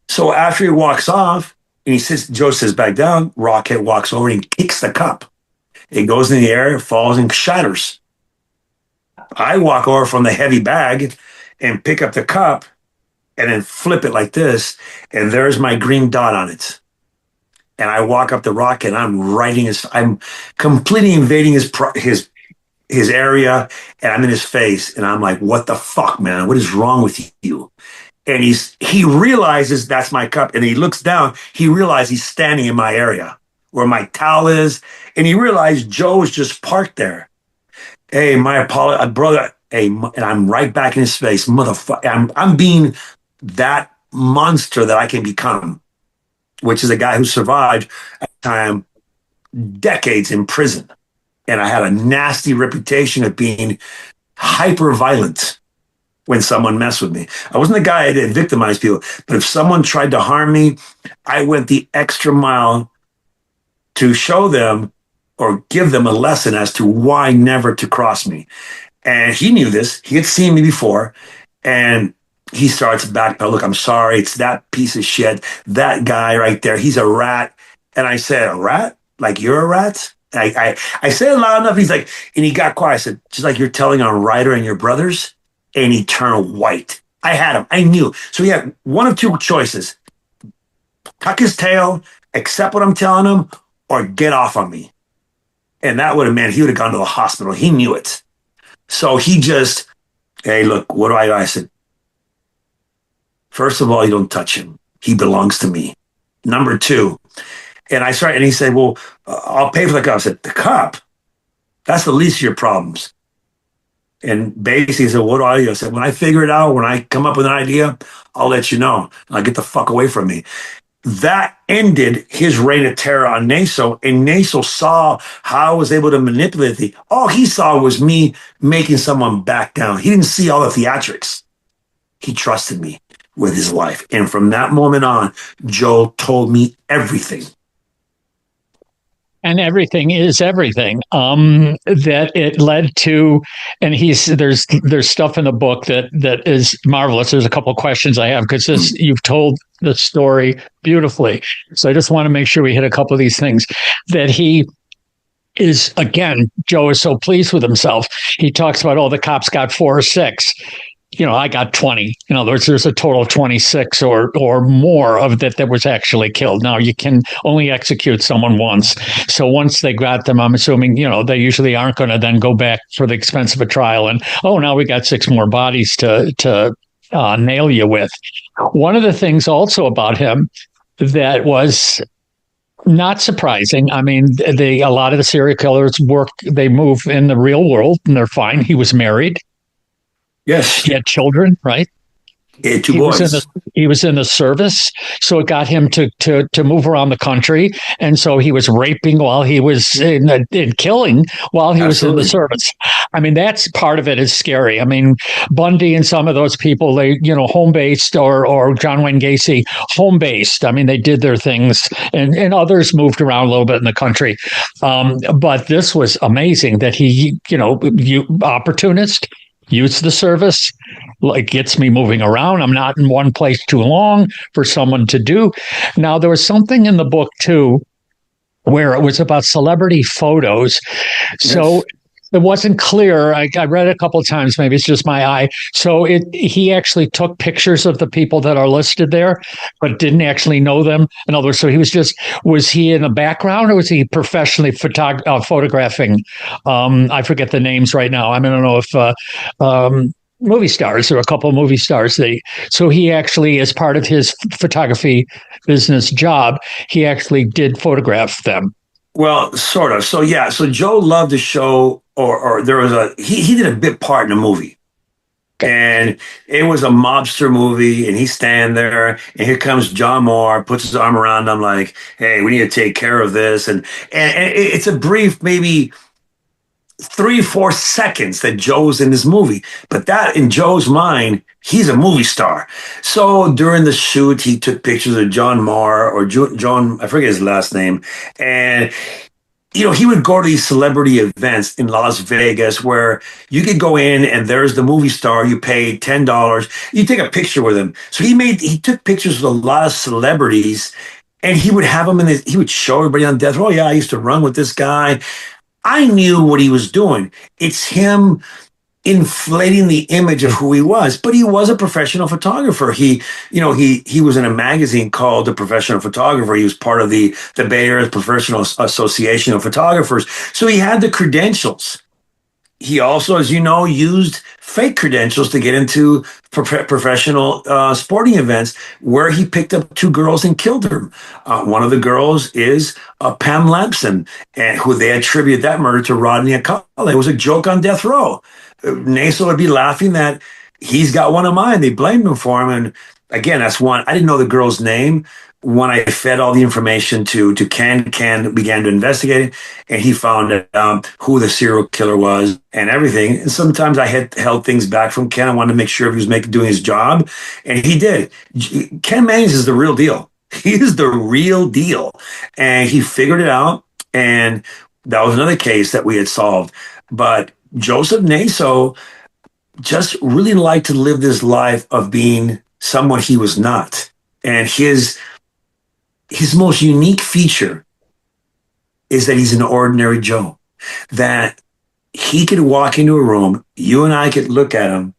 So after he walks off and Joe sits back down, Rockhead walks over and kicks the cup. It goes in the air, falls and shatters. I walk over from the heavy bag and pick up the cup and then flip it like this. And there's my green dot on it. And I walk up the rock and I'm completely invading his area, and I'm in his face. And I'm like, what the fuck, man? What is wrong with you? And he realizes that's my cup. And he looks down. He realizes he's standing in my area where my towel is. And he realized Joe's just parked there. Hey, my apology, brother. Hey, and I'm right back in his face, motherfucker. I'm being that monster that I can become, which is a guy who survived at the time decades in prison. And I had a nasty reputation of being hyper violent when someone messed with me. I wasn't the guy that victimized people, but if someone tried to harm me, I went the extra mile to show them or give them a lesson as to why never to cross me. And he knew this. He had seen me before. And he starts back. Oh, look, I'm sorry. It's that piece of shit. That guy right there. He's a rat. And I said, a rat? Like you're a rat? I said it loud enough. He's like, and he got quiet. I said, just like you're telling on Ryder and your brothers? And he turned white. I had him. I knew. So he had one of two choices. Tuck his tail, accept what I'm telling him, or get off on me. And that would have meant he would have gone to the hospital. He knew it. So he just, hey, look, what do I do? I said, first of all, you don't touch him. He belongs to me. Number two, and he said, well, I'll pay for the cup. I said, the cup? That's the least of your problems. And basically he said, what do I do? I said, when I figure it out, when I come up with an idea, I'll let you know. I'll get the fuck away from me. That ended his reign of terror on Naso, and Naso saw how I was able to manipulate all he saw was me making someone back down. He didn't see all the theatrics. He trusted me with his life. And from that moment on, Joe told me everything. And everything is everything. That it led to, and there's stuff in the book that is marvelous. There's a couple of questions I have because you've told the story beautifully. So I just want to make sure we hit a couple of these things. That he is, again, Joe is so pleased with himself. He talks about, oh, the cops got 4 or 6. I got 20. In other words, there's a total of 26 or more of that was actually killed. Now, you can only execute someone once. So once they got them, I'm assuming, they usually aren't going to then go back for the expense of a trial. And, now we got 6 more bodies to nail you with. One of the things also about him that was not surprising. I mean, a lot of the serial killers they move in the real world and they're fine. He was married. Yes. He had children, right? He had 2 boys. He was in the service, so it got him to move around the country, and so he was raping while he was in killing while he was in the service. I mean, that's part of it is scary. I mean, Bundy and some of those people, they home based, or John Wayne Gacy, home based. I mean, they did their things, and others moved around a little bit in the country. But this was amazing that he, opportunist. Use the service, like gets me moving around. I'm not in one place too long for someone to do. Now, there was something in the book, too, where it was about celebrity photos. So it wasn't clear. I read it a couple of times. Maybe it's just my eye. So he actually took pictures of the people that are listed there, but didn't actually know them. In other words, so was he in the background or was he professionally photographing? I forget the names right now. I mean, I don't know if movie stars, there were a couple of movie stars. So he actually, as part of his photography business job, he actually did photograph them. Well, sort of. So yeah, so Joe loved the show, or there was he did a bit part in a movie. Okay. And it was a mobster movie, and he's standing there, and here comes John Moore, puts his arm around him like, "Hey, we need to take care of this." And it's a brief, maybe 3 or 4 seconds that Joe's in this movie, but that in Joe's mind, he's a movie star. So during the shoot, he took pictures of John Moore or John, I forget his last name, and he would go to these celebrity events in Las Vegas where you could go in and there's the movie star. You pay $10. You take a picture with him. So he took pictures with a lot of celebrities, and he would have them he would show everybody on death row. Yeah, I used to run with this guy. I knew what he was doing. It's him inflating the image of who he was, but he was a professional photographer. He was in a magazine called The Professional Photographer. He was part of the Bay Area Professional Association of Photographers. So he had the credentials. He also, as you know, used fake credentials to get into professional sporting events where he picked up 2 girls and killed them. One of the girls is Pam Lampson, and who they attribute that murder to Rodney Alcala. It was a joke on death row. Naso would be laughing that he's got one of mine. They blamed him for him. And again, that's one. I didn't know the girl's name. When I fed all the information to Ken began to investigate it, and he found out who the serial killer was and everything. And sometimes I had held things back from Ken. I wanted to make sure he was doing his job, and he did. Ken Mannings is the real deal. He is the real deal, and he figured it out. And that was another case that we had solved. But Joseph Naso just really liked to live this life of being someone he was not, and his most unique feature is that he's an ordinary Joe, that he could walk into a room, you and I could look at him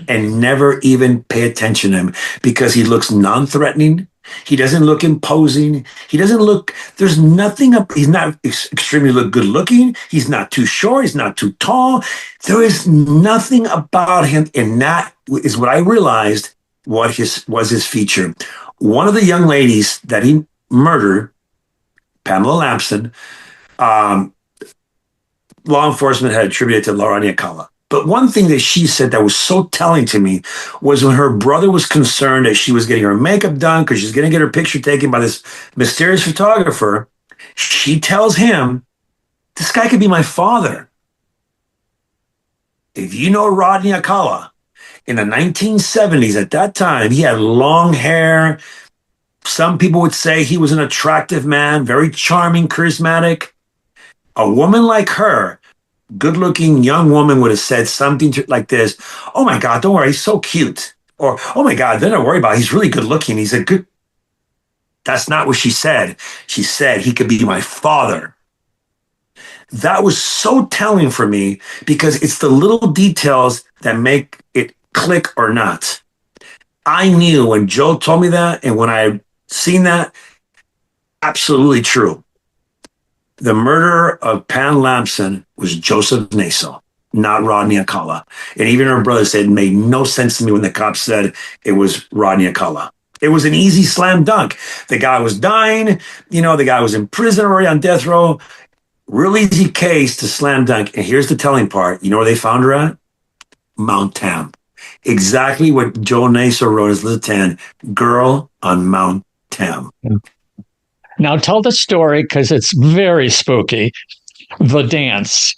and never even pay attention to him because he looks non-threatening. He doesn't look imposing. There's nothing up. He's not extremely good looking. He's not too short. He's not too tall. There is nothing about him. And that is what I realized was his feature. One of the young ladies that he murdered, Pamela Lampson, law enforcement had attributed to Rodney Alcala. But one thing that she said that was so telling to me was when her brother was concerned that she was getting her makeup done because she's going to get her picture taken by this mysterious photographer, she tells him, "This guy could be my father." If you know Rodney Alcala, in the 1970s, at that time, he had long hair. Some people would say he was an attractive man, very charming, charismatic. A woman like her, good-looking young woman, would have said something like this: "Oh my God, don't worry, he's so cute." Or, "Oh my God, don't worry about it. He's really good looking. He's a good..." That's not what she said. She said, "He could be my father." That was so telling for me because it's the little details that make it click or not. I knew when Joe told me that, and when I seen that, absolutely true. The murderer of Pam Lampson was Joseph Naso, not Rodney Alcala. And even her brother said it made no sense to me when the cops said it was Rodney Alcala. It was an easy slam dunk. The guy was dying. The guy was in prison already on death row. Real easy case to slam dunk. And here's the telling part. You know where they found her at? Mount Tam. Exactly what Joe Naso wrote in his list 10, girl on Mount Tam. Now tell the story because it's very spooky. The dance.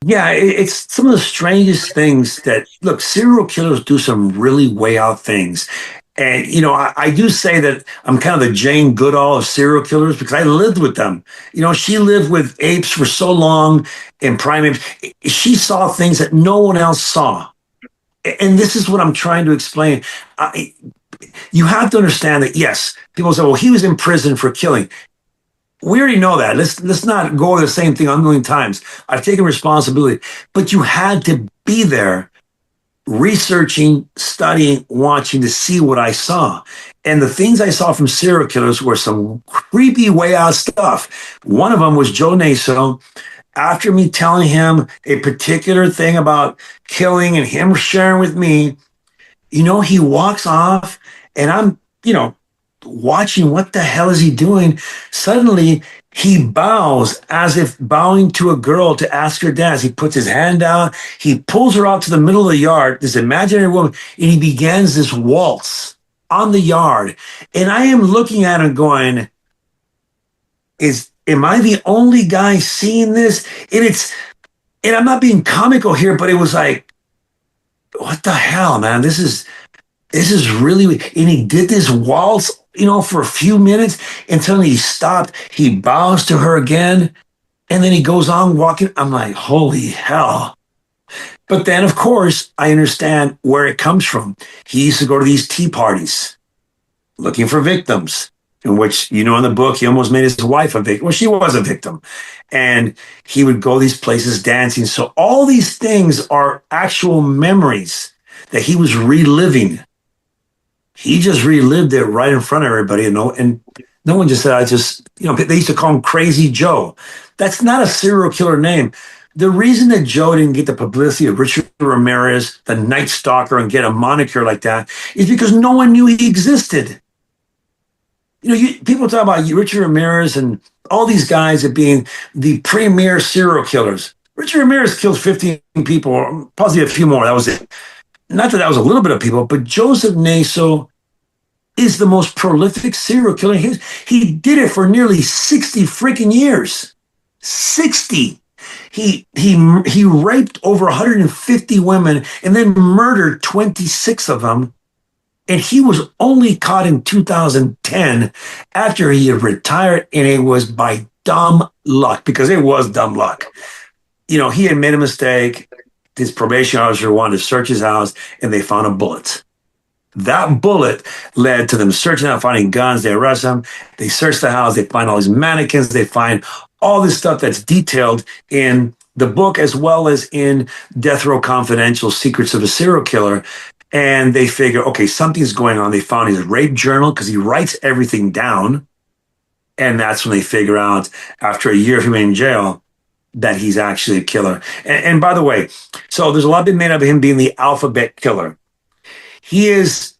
Yeah, it's some of the strangest things that, look, serial killers do some really way out things. And, I do say that I'm kind of the Jane Goodall of serial killers because I lived with them. She lived with apes for so long and primates. She saw things that no one else saw. And this is what I'm trying to explain. You have to understand that, yes, people say, well, he was in prison for killing. We already know that. Let's not go over the same thing a million times. I've taken responsibility. But you had to be there researching, studying, watching to see what I saw. And the things I saw from serial killers were some creepy way out stuff. One of them was Joe Naso. After me telling him a particular thing about killing and him sharing with me, he walks off and I'm, watching what the hell is he doing. Suddenly, he bows as if bowing to a girl to ask her dance. He puts his hand out. He pulls her out to the middle of the yard, this imaginary woman, and he begins this waltz on the yard. And I am looking at him going, am I the only guy seeing this? And I'm not being comical here, but it was like, what the hell, man? This is really, and he did this waltz, for a few minutes until he stopped. He bows to her again, and then he goes on walking. I'm like, holy hell. But then, of course, I understand where it comes from. He used to go to these tea parties looking for victims, in which, in the book, he almost made his wife a victim. Well, she was a victim. And he would go these places dancing. So all these things are actual memories that he was reliving. He just relived it right in front of everybody, and no one just said, they used to call him Crazy Joe. That's not a serial killer name. The reason that Joe didn't get the publicity of Richard Ramirez, the Night Stalker, and get a moniker like that is because no one knew he existed. People talk about Richard Ramirez and all these guys as being the premier serial killers. Richard Ramirez killed 15 people, or possibly a few more. That was it. Not that was a little bit of people, but Joseph Naso is the most prolific serial killer. He did it for nearly 60 freaking years. 60. He raped over 150 women and then murdered 26 of them. And he was only caught in 2010 after he had retired, and it was by dumb luck, because it was dumb luck. He had made a mistake. His probation officer wanted to search his house, and they found a bullet. That bullet led to them searching out, finding guns. They arrest him. They search the house. They find all these mannequins. They find all this stuff that's detailed in the book, as well as in Death Row Confidential, Secrets of a Serial Killer. And they figure, okay, something's going on. They found his rape journal, because he writes everything down. And that's when they figure out, after a year of him in jail, that he's actually a killer. And by the way, so there's a lot been made of him being the alphabet killer. He is,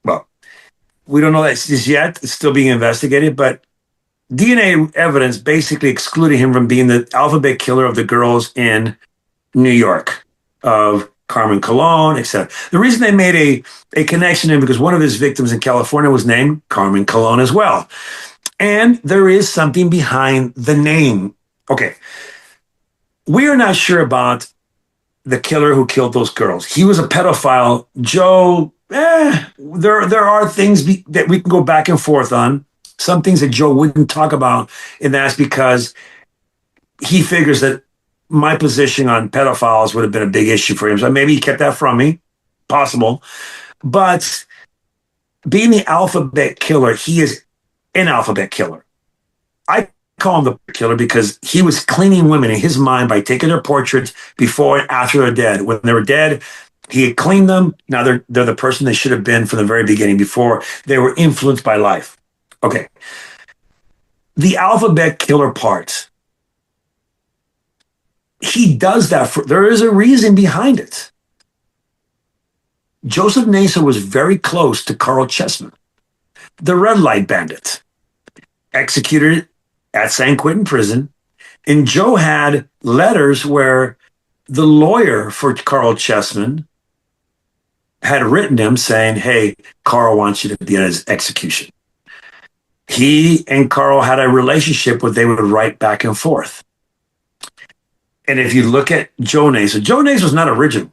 well, we don't know that just yet. It's still being investigated, but DNA evidence basically excluded him from being the alphabet killer of the girls in New York, of Carmen Colon, etc. The reason they made a connection in because one of his victims in California was named Carmen Colon as well. And there is something behind the name. Okay. We are not sure about the killer who killed those girls. He was a pedophile. Joe, there are things that we can go back and forth on. Some things that Joe wouldn't talk about, and that's because he figures that my position on pedophiles would have been a big issue for him. So maybe he kept that from me. Possible. But being the alphabet killer, he is an alphabet killer. I call him the killer because he was cleaning women in his mind by taking their portraits before and after they're dead. When they were dead, he had cleaned them. Now they're the person they should have been from the very beginning, before they were influenced by life. Okay. The alphabet killer part, he does that there is a reason behind it. Joseph Naso was very close to Carl Chessman, the red light bandit, executed at San Quentin prison. And Joe had letters where the lawyer for Carl Chessman had written him saying, hey, Carl wants you to be at his execution. He and Carl had a relationship where they would write back and forth. And if you look at Joe Naso was not original.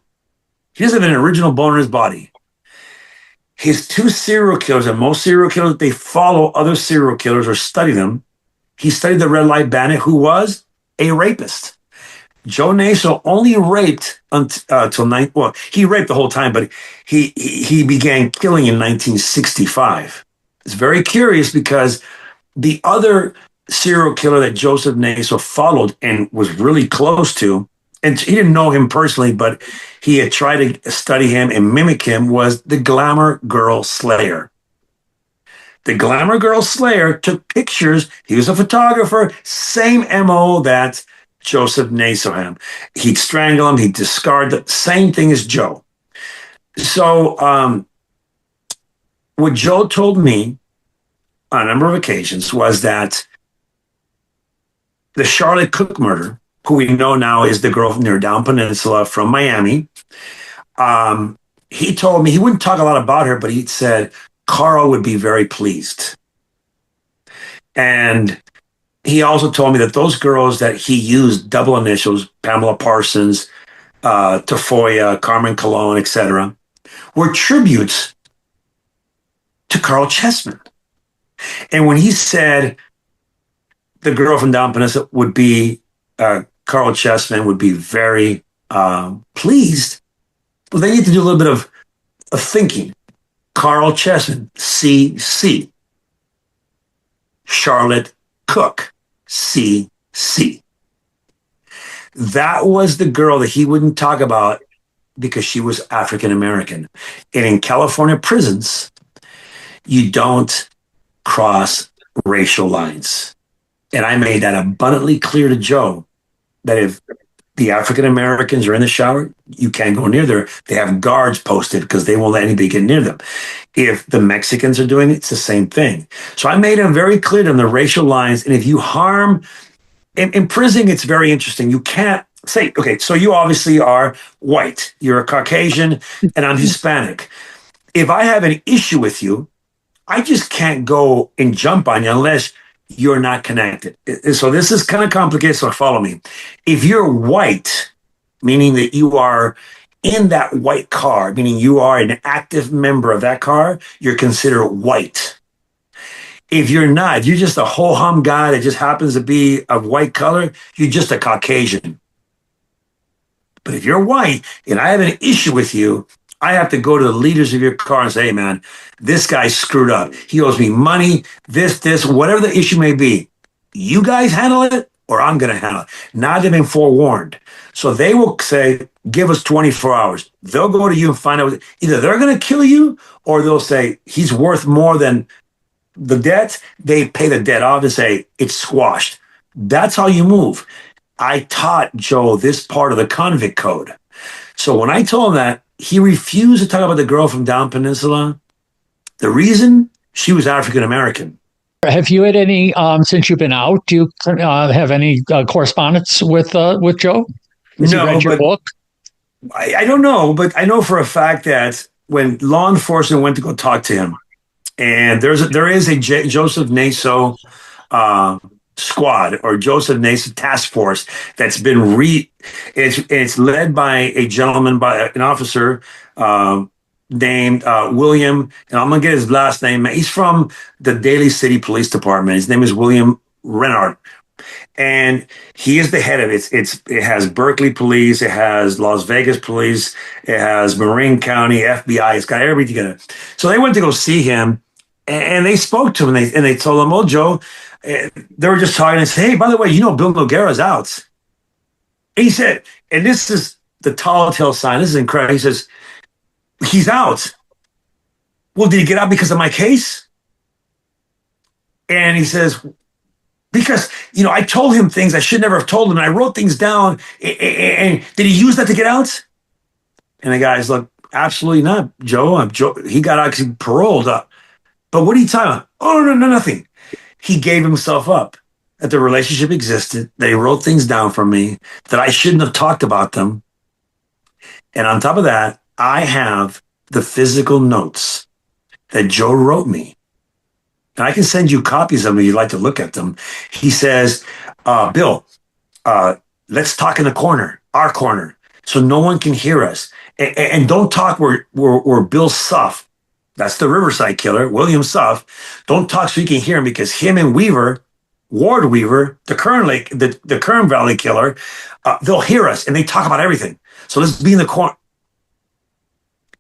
He doesn't have an original bone in his body. His two serial killers, and most serial killers, they follow other serial killers or study them. He studied the red light bandit, who was a rapist. Joe Naso only raped until he raped the whole time, but he began killing in 1965. It's very curious because the other serial killer that Joseph Naso followed and was really close to, and he didn't know him personally, but he had tried to study him and mimic him, was the Glamour Girl Slayer. The Glamour Girl Slayer took pictures. He was a photographer, same MO that Joseph Naso had. He'd strangle him, he'd discard the same thing as Joe. So what Joe told me on a number of occasions was that the Charlotte Cook murder, who we know now is the girl near Down Peninsula from Miami, he told me he wouldn't talk a lot about her, but he said Carl would be very pleased. And he also told me that those girls that he used double initials, Pamela Parsons, Tafoya, Carmen Colon, etc., were tributes to Carl Chessman. And when he said the girl from Down Peninsula would be, Carl Chessman would be very pleased, well, they need to do a little bit of thinking. Carl Chessman, CC. Charlotte Cook, CC. That was the girl that he wouldn't talk about because she was African American. And in California prisons, you don't cross racial lines. And I made that abundantly clear to Joe that if the African Americans are in the shower, you can't go near there. They have guards posted because they won't let anybody get near them. If the Mexicans are doing it, it's the same thing. So I made him very clear on the racial lines. And if you harm, in prison, it's very interesting. You can't say, okay, so you obviously are white, you're a Caucasian, and I'm Hispanic. If I have an issue with you, I just can't go and jump on you unless you're not connected. So this is kind of complicated, so follow me. If you're white, meaning that you are in that white car, meaning you are an active member of that car, you're considered white. If you're not, if you're just a ho-hum guy that just happens to be of white color, you're just a Caucasian. But if you're white and I have an issue with you, I have to go to the leaders of your car and say, hey, man, this guy's screwed up. He owes me money, this, whatever the issue may be. You guys handle it or I'm going to handle it. Now they've been forewarned. So they will say, give us 24 hours. They'll go to you and find out. Either they're going to kill you or they'll say he's worth more than the debt. They pay the debt off and say it's squashed. That's how you move. I taught Joe this part of the convict code. So when I told him that, he refused to talk about the girl from Down Peninsula. The reason, she was African American. Have you had any, since you've been out, do you have any correspondence with Joe? Has he read your book? I don't know, but I know for a fact that when law enforcement went to go talk to him, and there is a Joseph Naso squad or Joseph Naso task force that's been it's led by a gentleman, by an officer named William, and I'm gonna get his last name. He's from the Daly City Police Department. His name is William Renard, and he is the head of it. It has Berkeley Police, it has Las Vegas Police, it has Marin County FBI. It's got everything together. So they went to go see him, and they spoke to him, and they told him, "Oh, Joe." They were just talking and said, hey, by the way, you know Bill Nogueira's out. And he said, and this is the tall tale sign. This is incredible. He says, he's out. Well, did he get out because of my case? And he says, because, I told him things I should never have told him. And I wrote things down. And did he use that to get out? And the guy's like, absolutely not, Joe. He got out because he paroled up. But what are you talking about? Oh, no, nothing. He gave himself up, that the relationship existed, that he wrote things down for me, that I shouldn't have talked about them. And on top of that, I have the physical notes that Joe wrote me. And I can send you copies of them if you'd like to look at them. He says, Bill, let's talk in the corner, our corner, so no one can hear us. And don't talk where Bill Suff, that's the Riverside killer, William Suff. Don't talk so you can hear him, because him and Ward Weaver, the Kern Valley killer, they'll hear us and they talk about everything. So let's be in the corner.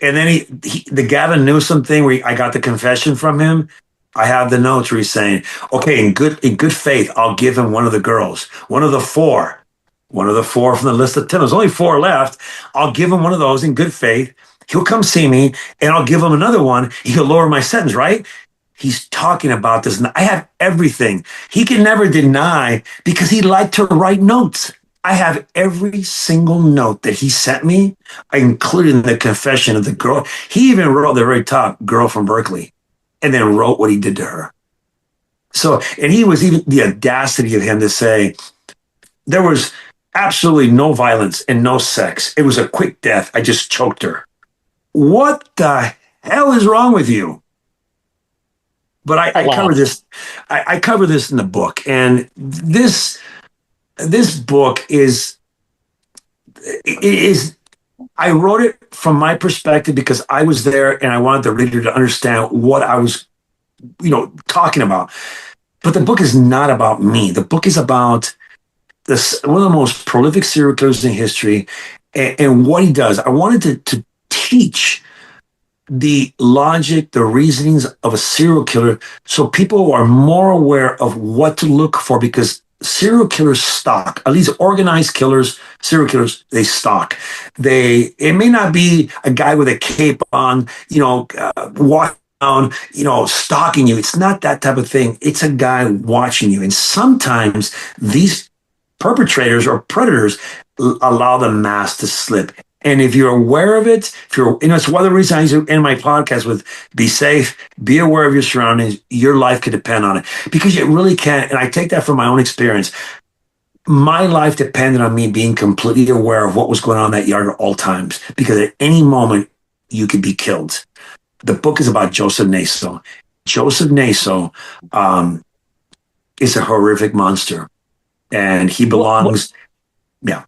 And then the Gavin Newsom thing where I got the confession from him. I have the notes where he's saying, okay, in good faith, I'll give him one of the girls, one of the four from the list of 10. There's only 4 left. I'll give him one of those in good faith. He'll come see me, and I'll give him another one. He'll lower my sentence, right? He's talking about this. And I have everything. He can never deny, because he liked to write notes. I have every single note that he sent me, including the confession of the girl. He even wrote at the very top, girl from Berkeley. and then wrote what he did to her. So, and he was even the audacity of him to say there was absolutely no violence and no sex. It was a quick death. I just choked her. What the hell is wrong with you? But I cover this. I cover this in the book, and this book is I wrote it from my perspective because I was there and I wanted the reader to understand what I was, talking about. But the book is not about me. The book is about one of the most prolific serial killers in history and what he does. I wanted to teach the logic, the reasonings of a serial killer so people are more aware of what to look for, because serial killers stalk. At least organized killers, serial killers, they stalk. It may not be a guy with a cape on, walking around, stalking you. It's not that type of thing. It's a guy watching you. And sometimes these perpetrators or predators allow the mask to slip. And if you're aware of it, it's one of the reasons I end my podcast with be safe, be aware of your surroundings. Your life could depend on it, because you really can. And I take that from my own experience. My life depended on me being completely aware of what was going on in that yard at all times, because at any moment you could be killed. The book is about Joseph Naso. Joseph Naso is a horrific monster, and he belongs. Yeah.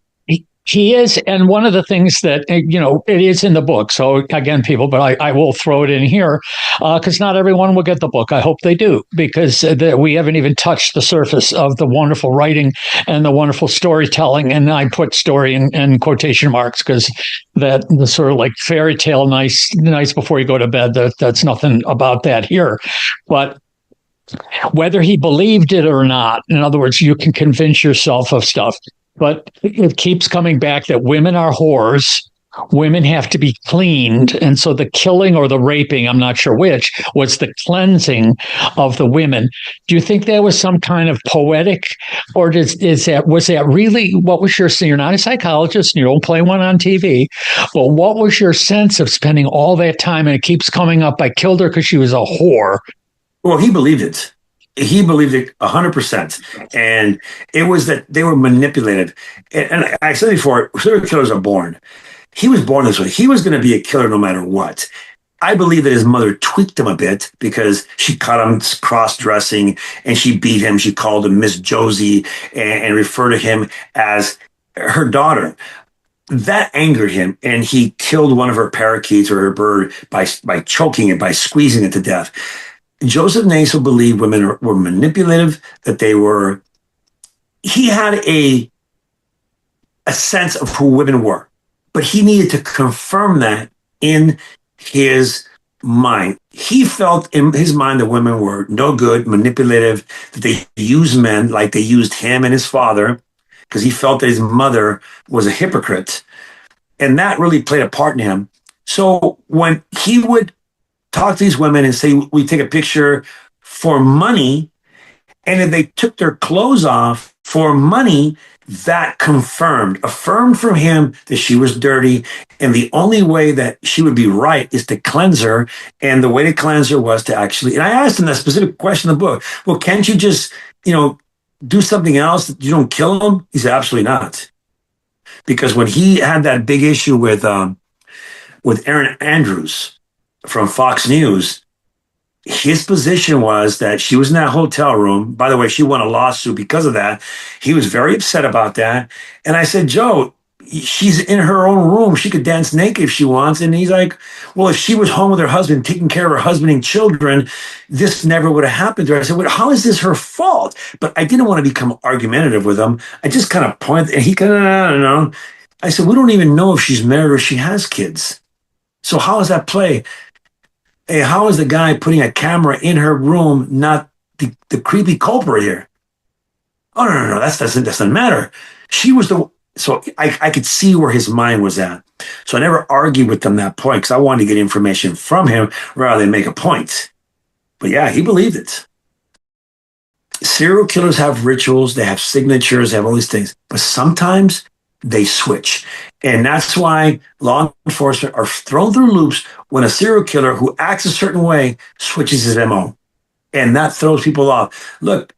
He is, and one of the things that, it is in the book. So again, people, but I will throw it in here because not everyone will get the book. I hope they do, because we haven't even touched the surface of the wonderful writing and the wonderful storytelling. And I put story in quotation marks because the sort of like fairy tale, nice before you go to bed. That's nothing about that here, but whether he believed it or not, in other words, you can convince yourself of stuff. But it keeps coming back that women are whores. Women have to be cleaned. And so the killing or the raping, I'm not sure which, was the cleansing of the women. Do you think there was some kind of poetic, or was that really, what was you're not a psychologist and you don't play one on TV, but what was your sense of spending all that time? And it keeps coming up, I killed her because she was a whore. Well, he believed it. He believed it 100%. And it was that they were manipulative. And I said before, serial killers are born. He was born this way. He was going to be a killer no matter what. I believe that his mother tweaked him a bit because she caught him cross-dressing and she beat him. She called him Miss Josie and referred to him as her daughter. That angered him, and he killed one of her parakeets or her bird by choking it, by squeezing it to death. Joseph Naso believed women were manipulative, that he had a sense of who women were, but he needed to confirm that in his mind. He felt in his mind that women were no good, manipulative, that they used men like they used him and his father, because he felt that his mother was a hypocrite. And that really played a part in him. So when he would talk to these women and say, we take a picture for money, and if they took their clothes off for money, that affirmed from him that she was dirty, and the only way that she would be right is to cleanse her. And the way to cleanse her was to and I asked him that specific question in the book, well, can't you just, do something else that you don't kill him? He said, absolutely not. Because when he had that big issue with Erin Andrews from Fox News, his position was that she was in that hotel room. By the way, she won a lawsuit because of that. He was very upset about that. And I said, Joe, she's in her own room. She could dance naked if she wants. And he's like, well, if she was home with her husband, taking care of her husband and children, this never would have happened to her. I said, well, how is this her fault? But I didn't want to become argumentative with him. I just kind of pointed, and he kind of, I don't know. I said, we don't even know if she's married or she has kids. So how does that play? Hey, how is the guy putting a camera in her room not the creepy culprit here? Oh, no, that doesn't matter. She was so I could see where his mind was at. So I never argued with him that point because I wanted to get information from him rather than make a point. But yeah, he believed it. Serial killers have rituals, they have signatures, they have all these things. But sometimes they switch. And that's why law enforcement are thrown through loops when a serial killer who acts a certain way switches his MO. And that throws people off. Look,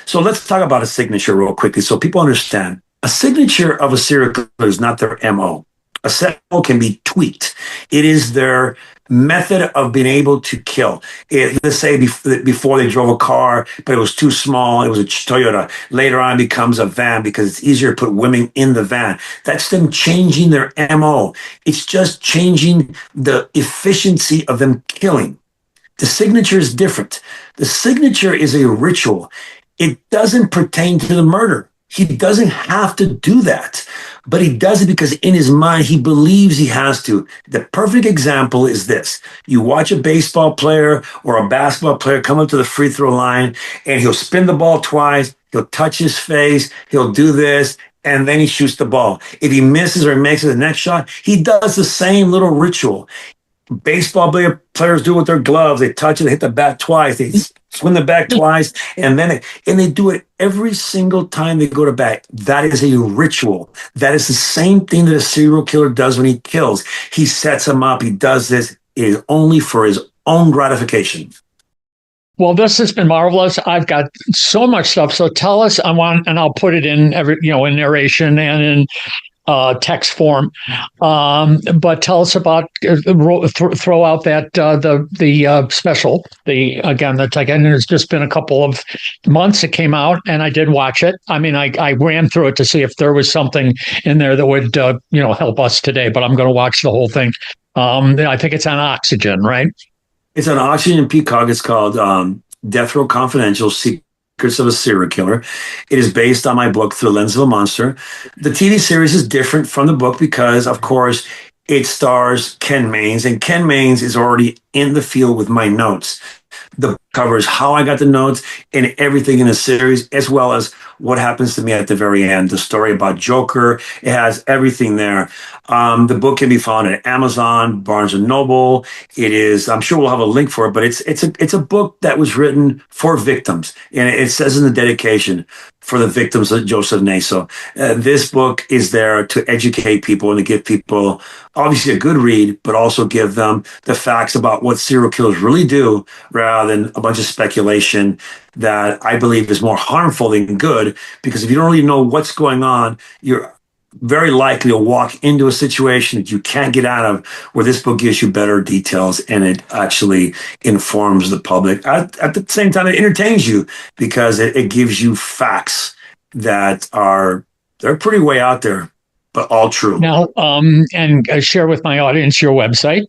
so let's talk about a signature real quickly so people understand. A signature of a serial killer is not their MO. A set MO can be tweaked. It is their method of being able to kill. Let's say before they drove a car, but it was too small. It was a Toyota. Later on, it becomes a van because it's easier to put women in the van. That's them changing their MO. It's just changing the efficiency of them killing. The signature is different. The signature is a ritual. It doesn't pertain to the murder. He doesn't have to do that, but he does it because in his mind, he believes he has to. The perfect example is this. You watch a baseball player or a basketball player come up to the free throw line and he'll spin the ball twice. He'll touch his face. He'll do this. And then he shoots the ball. If he misses or makes it the next shot, he does the same little ritual. Baseball players do with their gloves. They touch it, they hit the bat twice, they swing the bat twice, and they do it every single time they go to bat. That is a ritual. That is the same thing that a serial killer does when he kills. He sets them up. He does this. It is only for his own gratification. Well, this has been marvelous. I've got so much stuff. So tell us, and I'll put it in in narration and in text form. But tell us about throw out that the special. It's just been a couple of months it came out, and I did watch it. I mean, I ran through it to see if there was something in there that would help us today. But I'm going to watch the whole thing. I think it's on Oxygen, right? It's on Oxygen Peacock. It's called Death Row Confidential: Secrets of a Serial Killer. It is based on my book, Through the Lens of a Monster. The TV series is different from the book because, of course, it stars Ken Maines, and Ken Maines is already in the field with my notes. The book covers how I got the notes and everything in the series, as well as what happens to me at the very end. The story about Joker, it has everything there. The book can be found at Amazon, Barnes and Noble. It is, I'm sure we'll have a link for it, but it's a book that was written for victims. And it says in the dedication, for the victims of Joseph Naso. This book is there to educate people and to give people, obviously, a good read, but also give them the facts about what serial killers really do, rather than a bunch of speculation that I believe is more harmful than good. Because if you don't really know what's going on, you're very likely to walk into a situation that you can't get out of, where this book gives you better details and it actually informs the public. At the same time, it entertains you because it gives you facts that they're pretty way out there, but all true. Now, and share with my audience your website.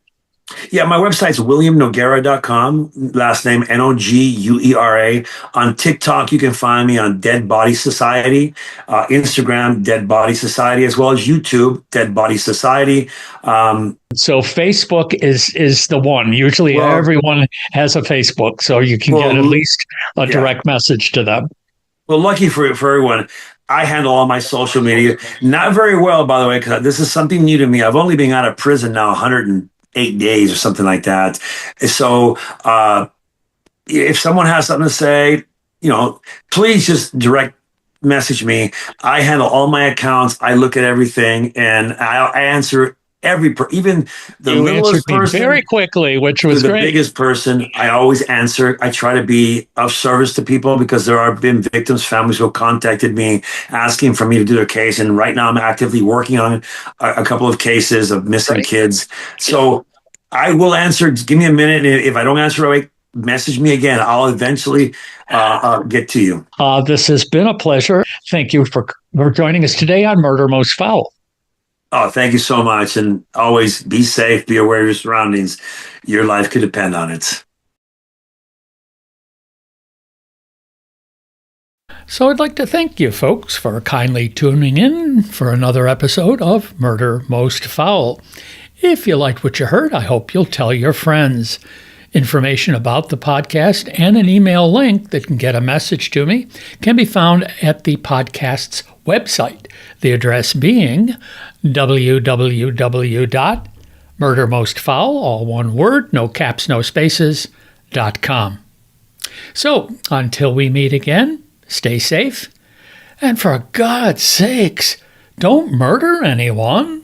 Yeah, my website's williamnoguera.com, last name Noguera. On TikTok, you can find me on Dead Body Society, Instagram, Dead Body Society, as well as YouTube, Dead Body Society. So Facebook is the one. Usually everyone has a Facebook, so you can get at least a direct message to them. Well, lucky for everyone, I handle all my social media. Not very well, by the way, because this is something new to me. I've only been out of prison now 108 days or something like that. So if someone has something to say, please just direct message me. I handle all my accounts. I look at everything, and I answer even the littlest person very quickly, which was the great. Biggest person, I always answer. I try to be of service to people because there have been victims' families who have contacted me asking for me to do their case. And right now I'm actively working on a couple of cases of missing kids. So I will answer. Give me a minute. And if I don't answer right, message me again. I'll eventually get to you. This has been a pleasure. Thank you for joining us today on Murder Most Foul. Oh, thank you so much. And always be safe, be aware of your surroundings. Your life could depend on it. So I'd like to thank you folks for kindly tuning in for another episode of Murder Most Foul. If you liked what you heard, I hope you'll tell your friends. Information about the podcast and an email link that can get a message to me can be found at the podcast's website, the address being www.murdermostfoul, all one word, no caps, no spaces, .com. So, until we meet again, stay safe, and for God's sakes, don't murder anyone.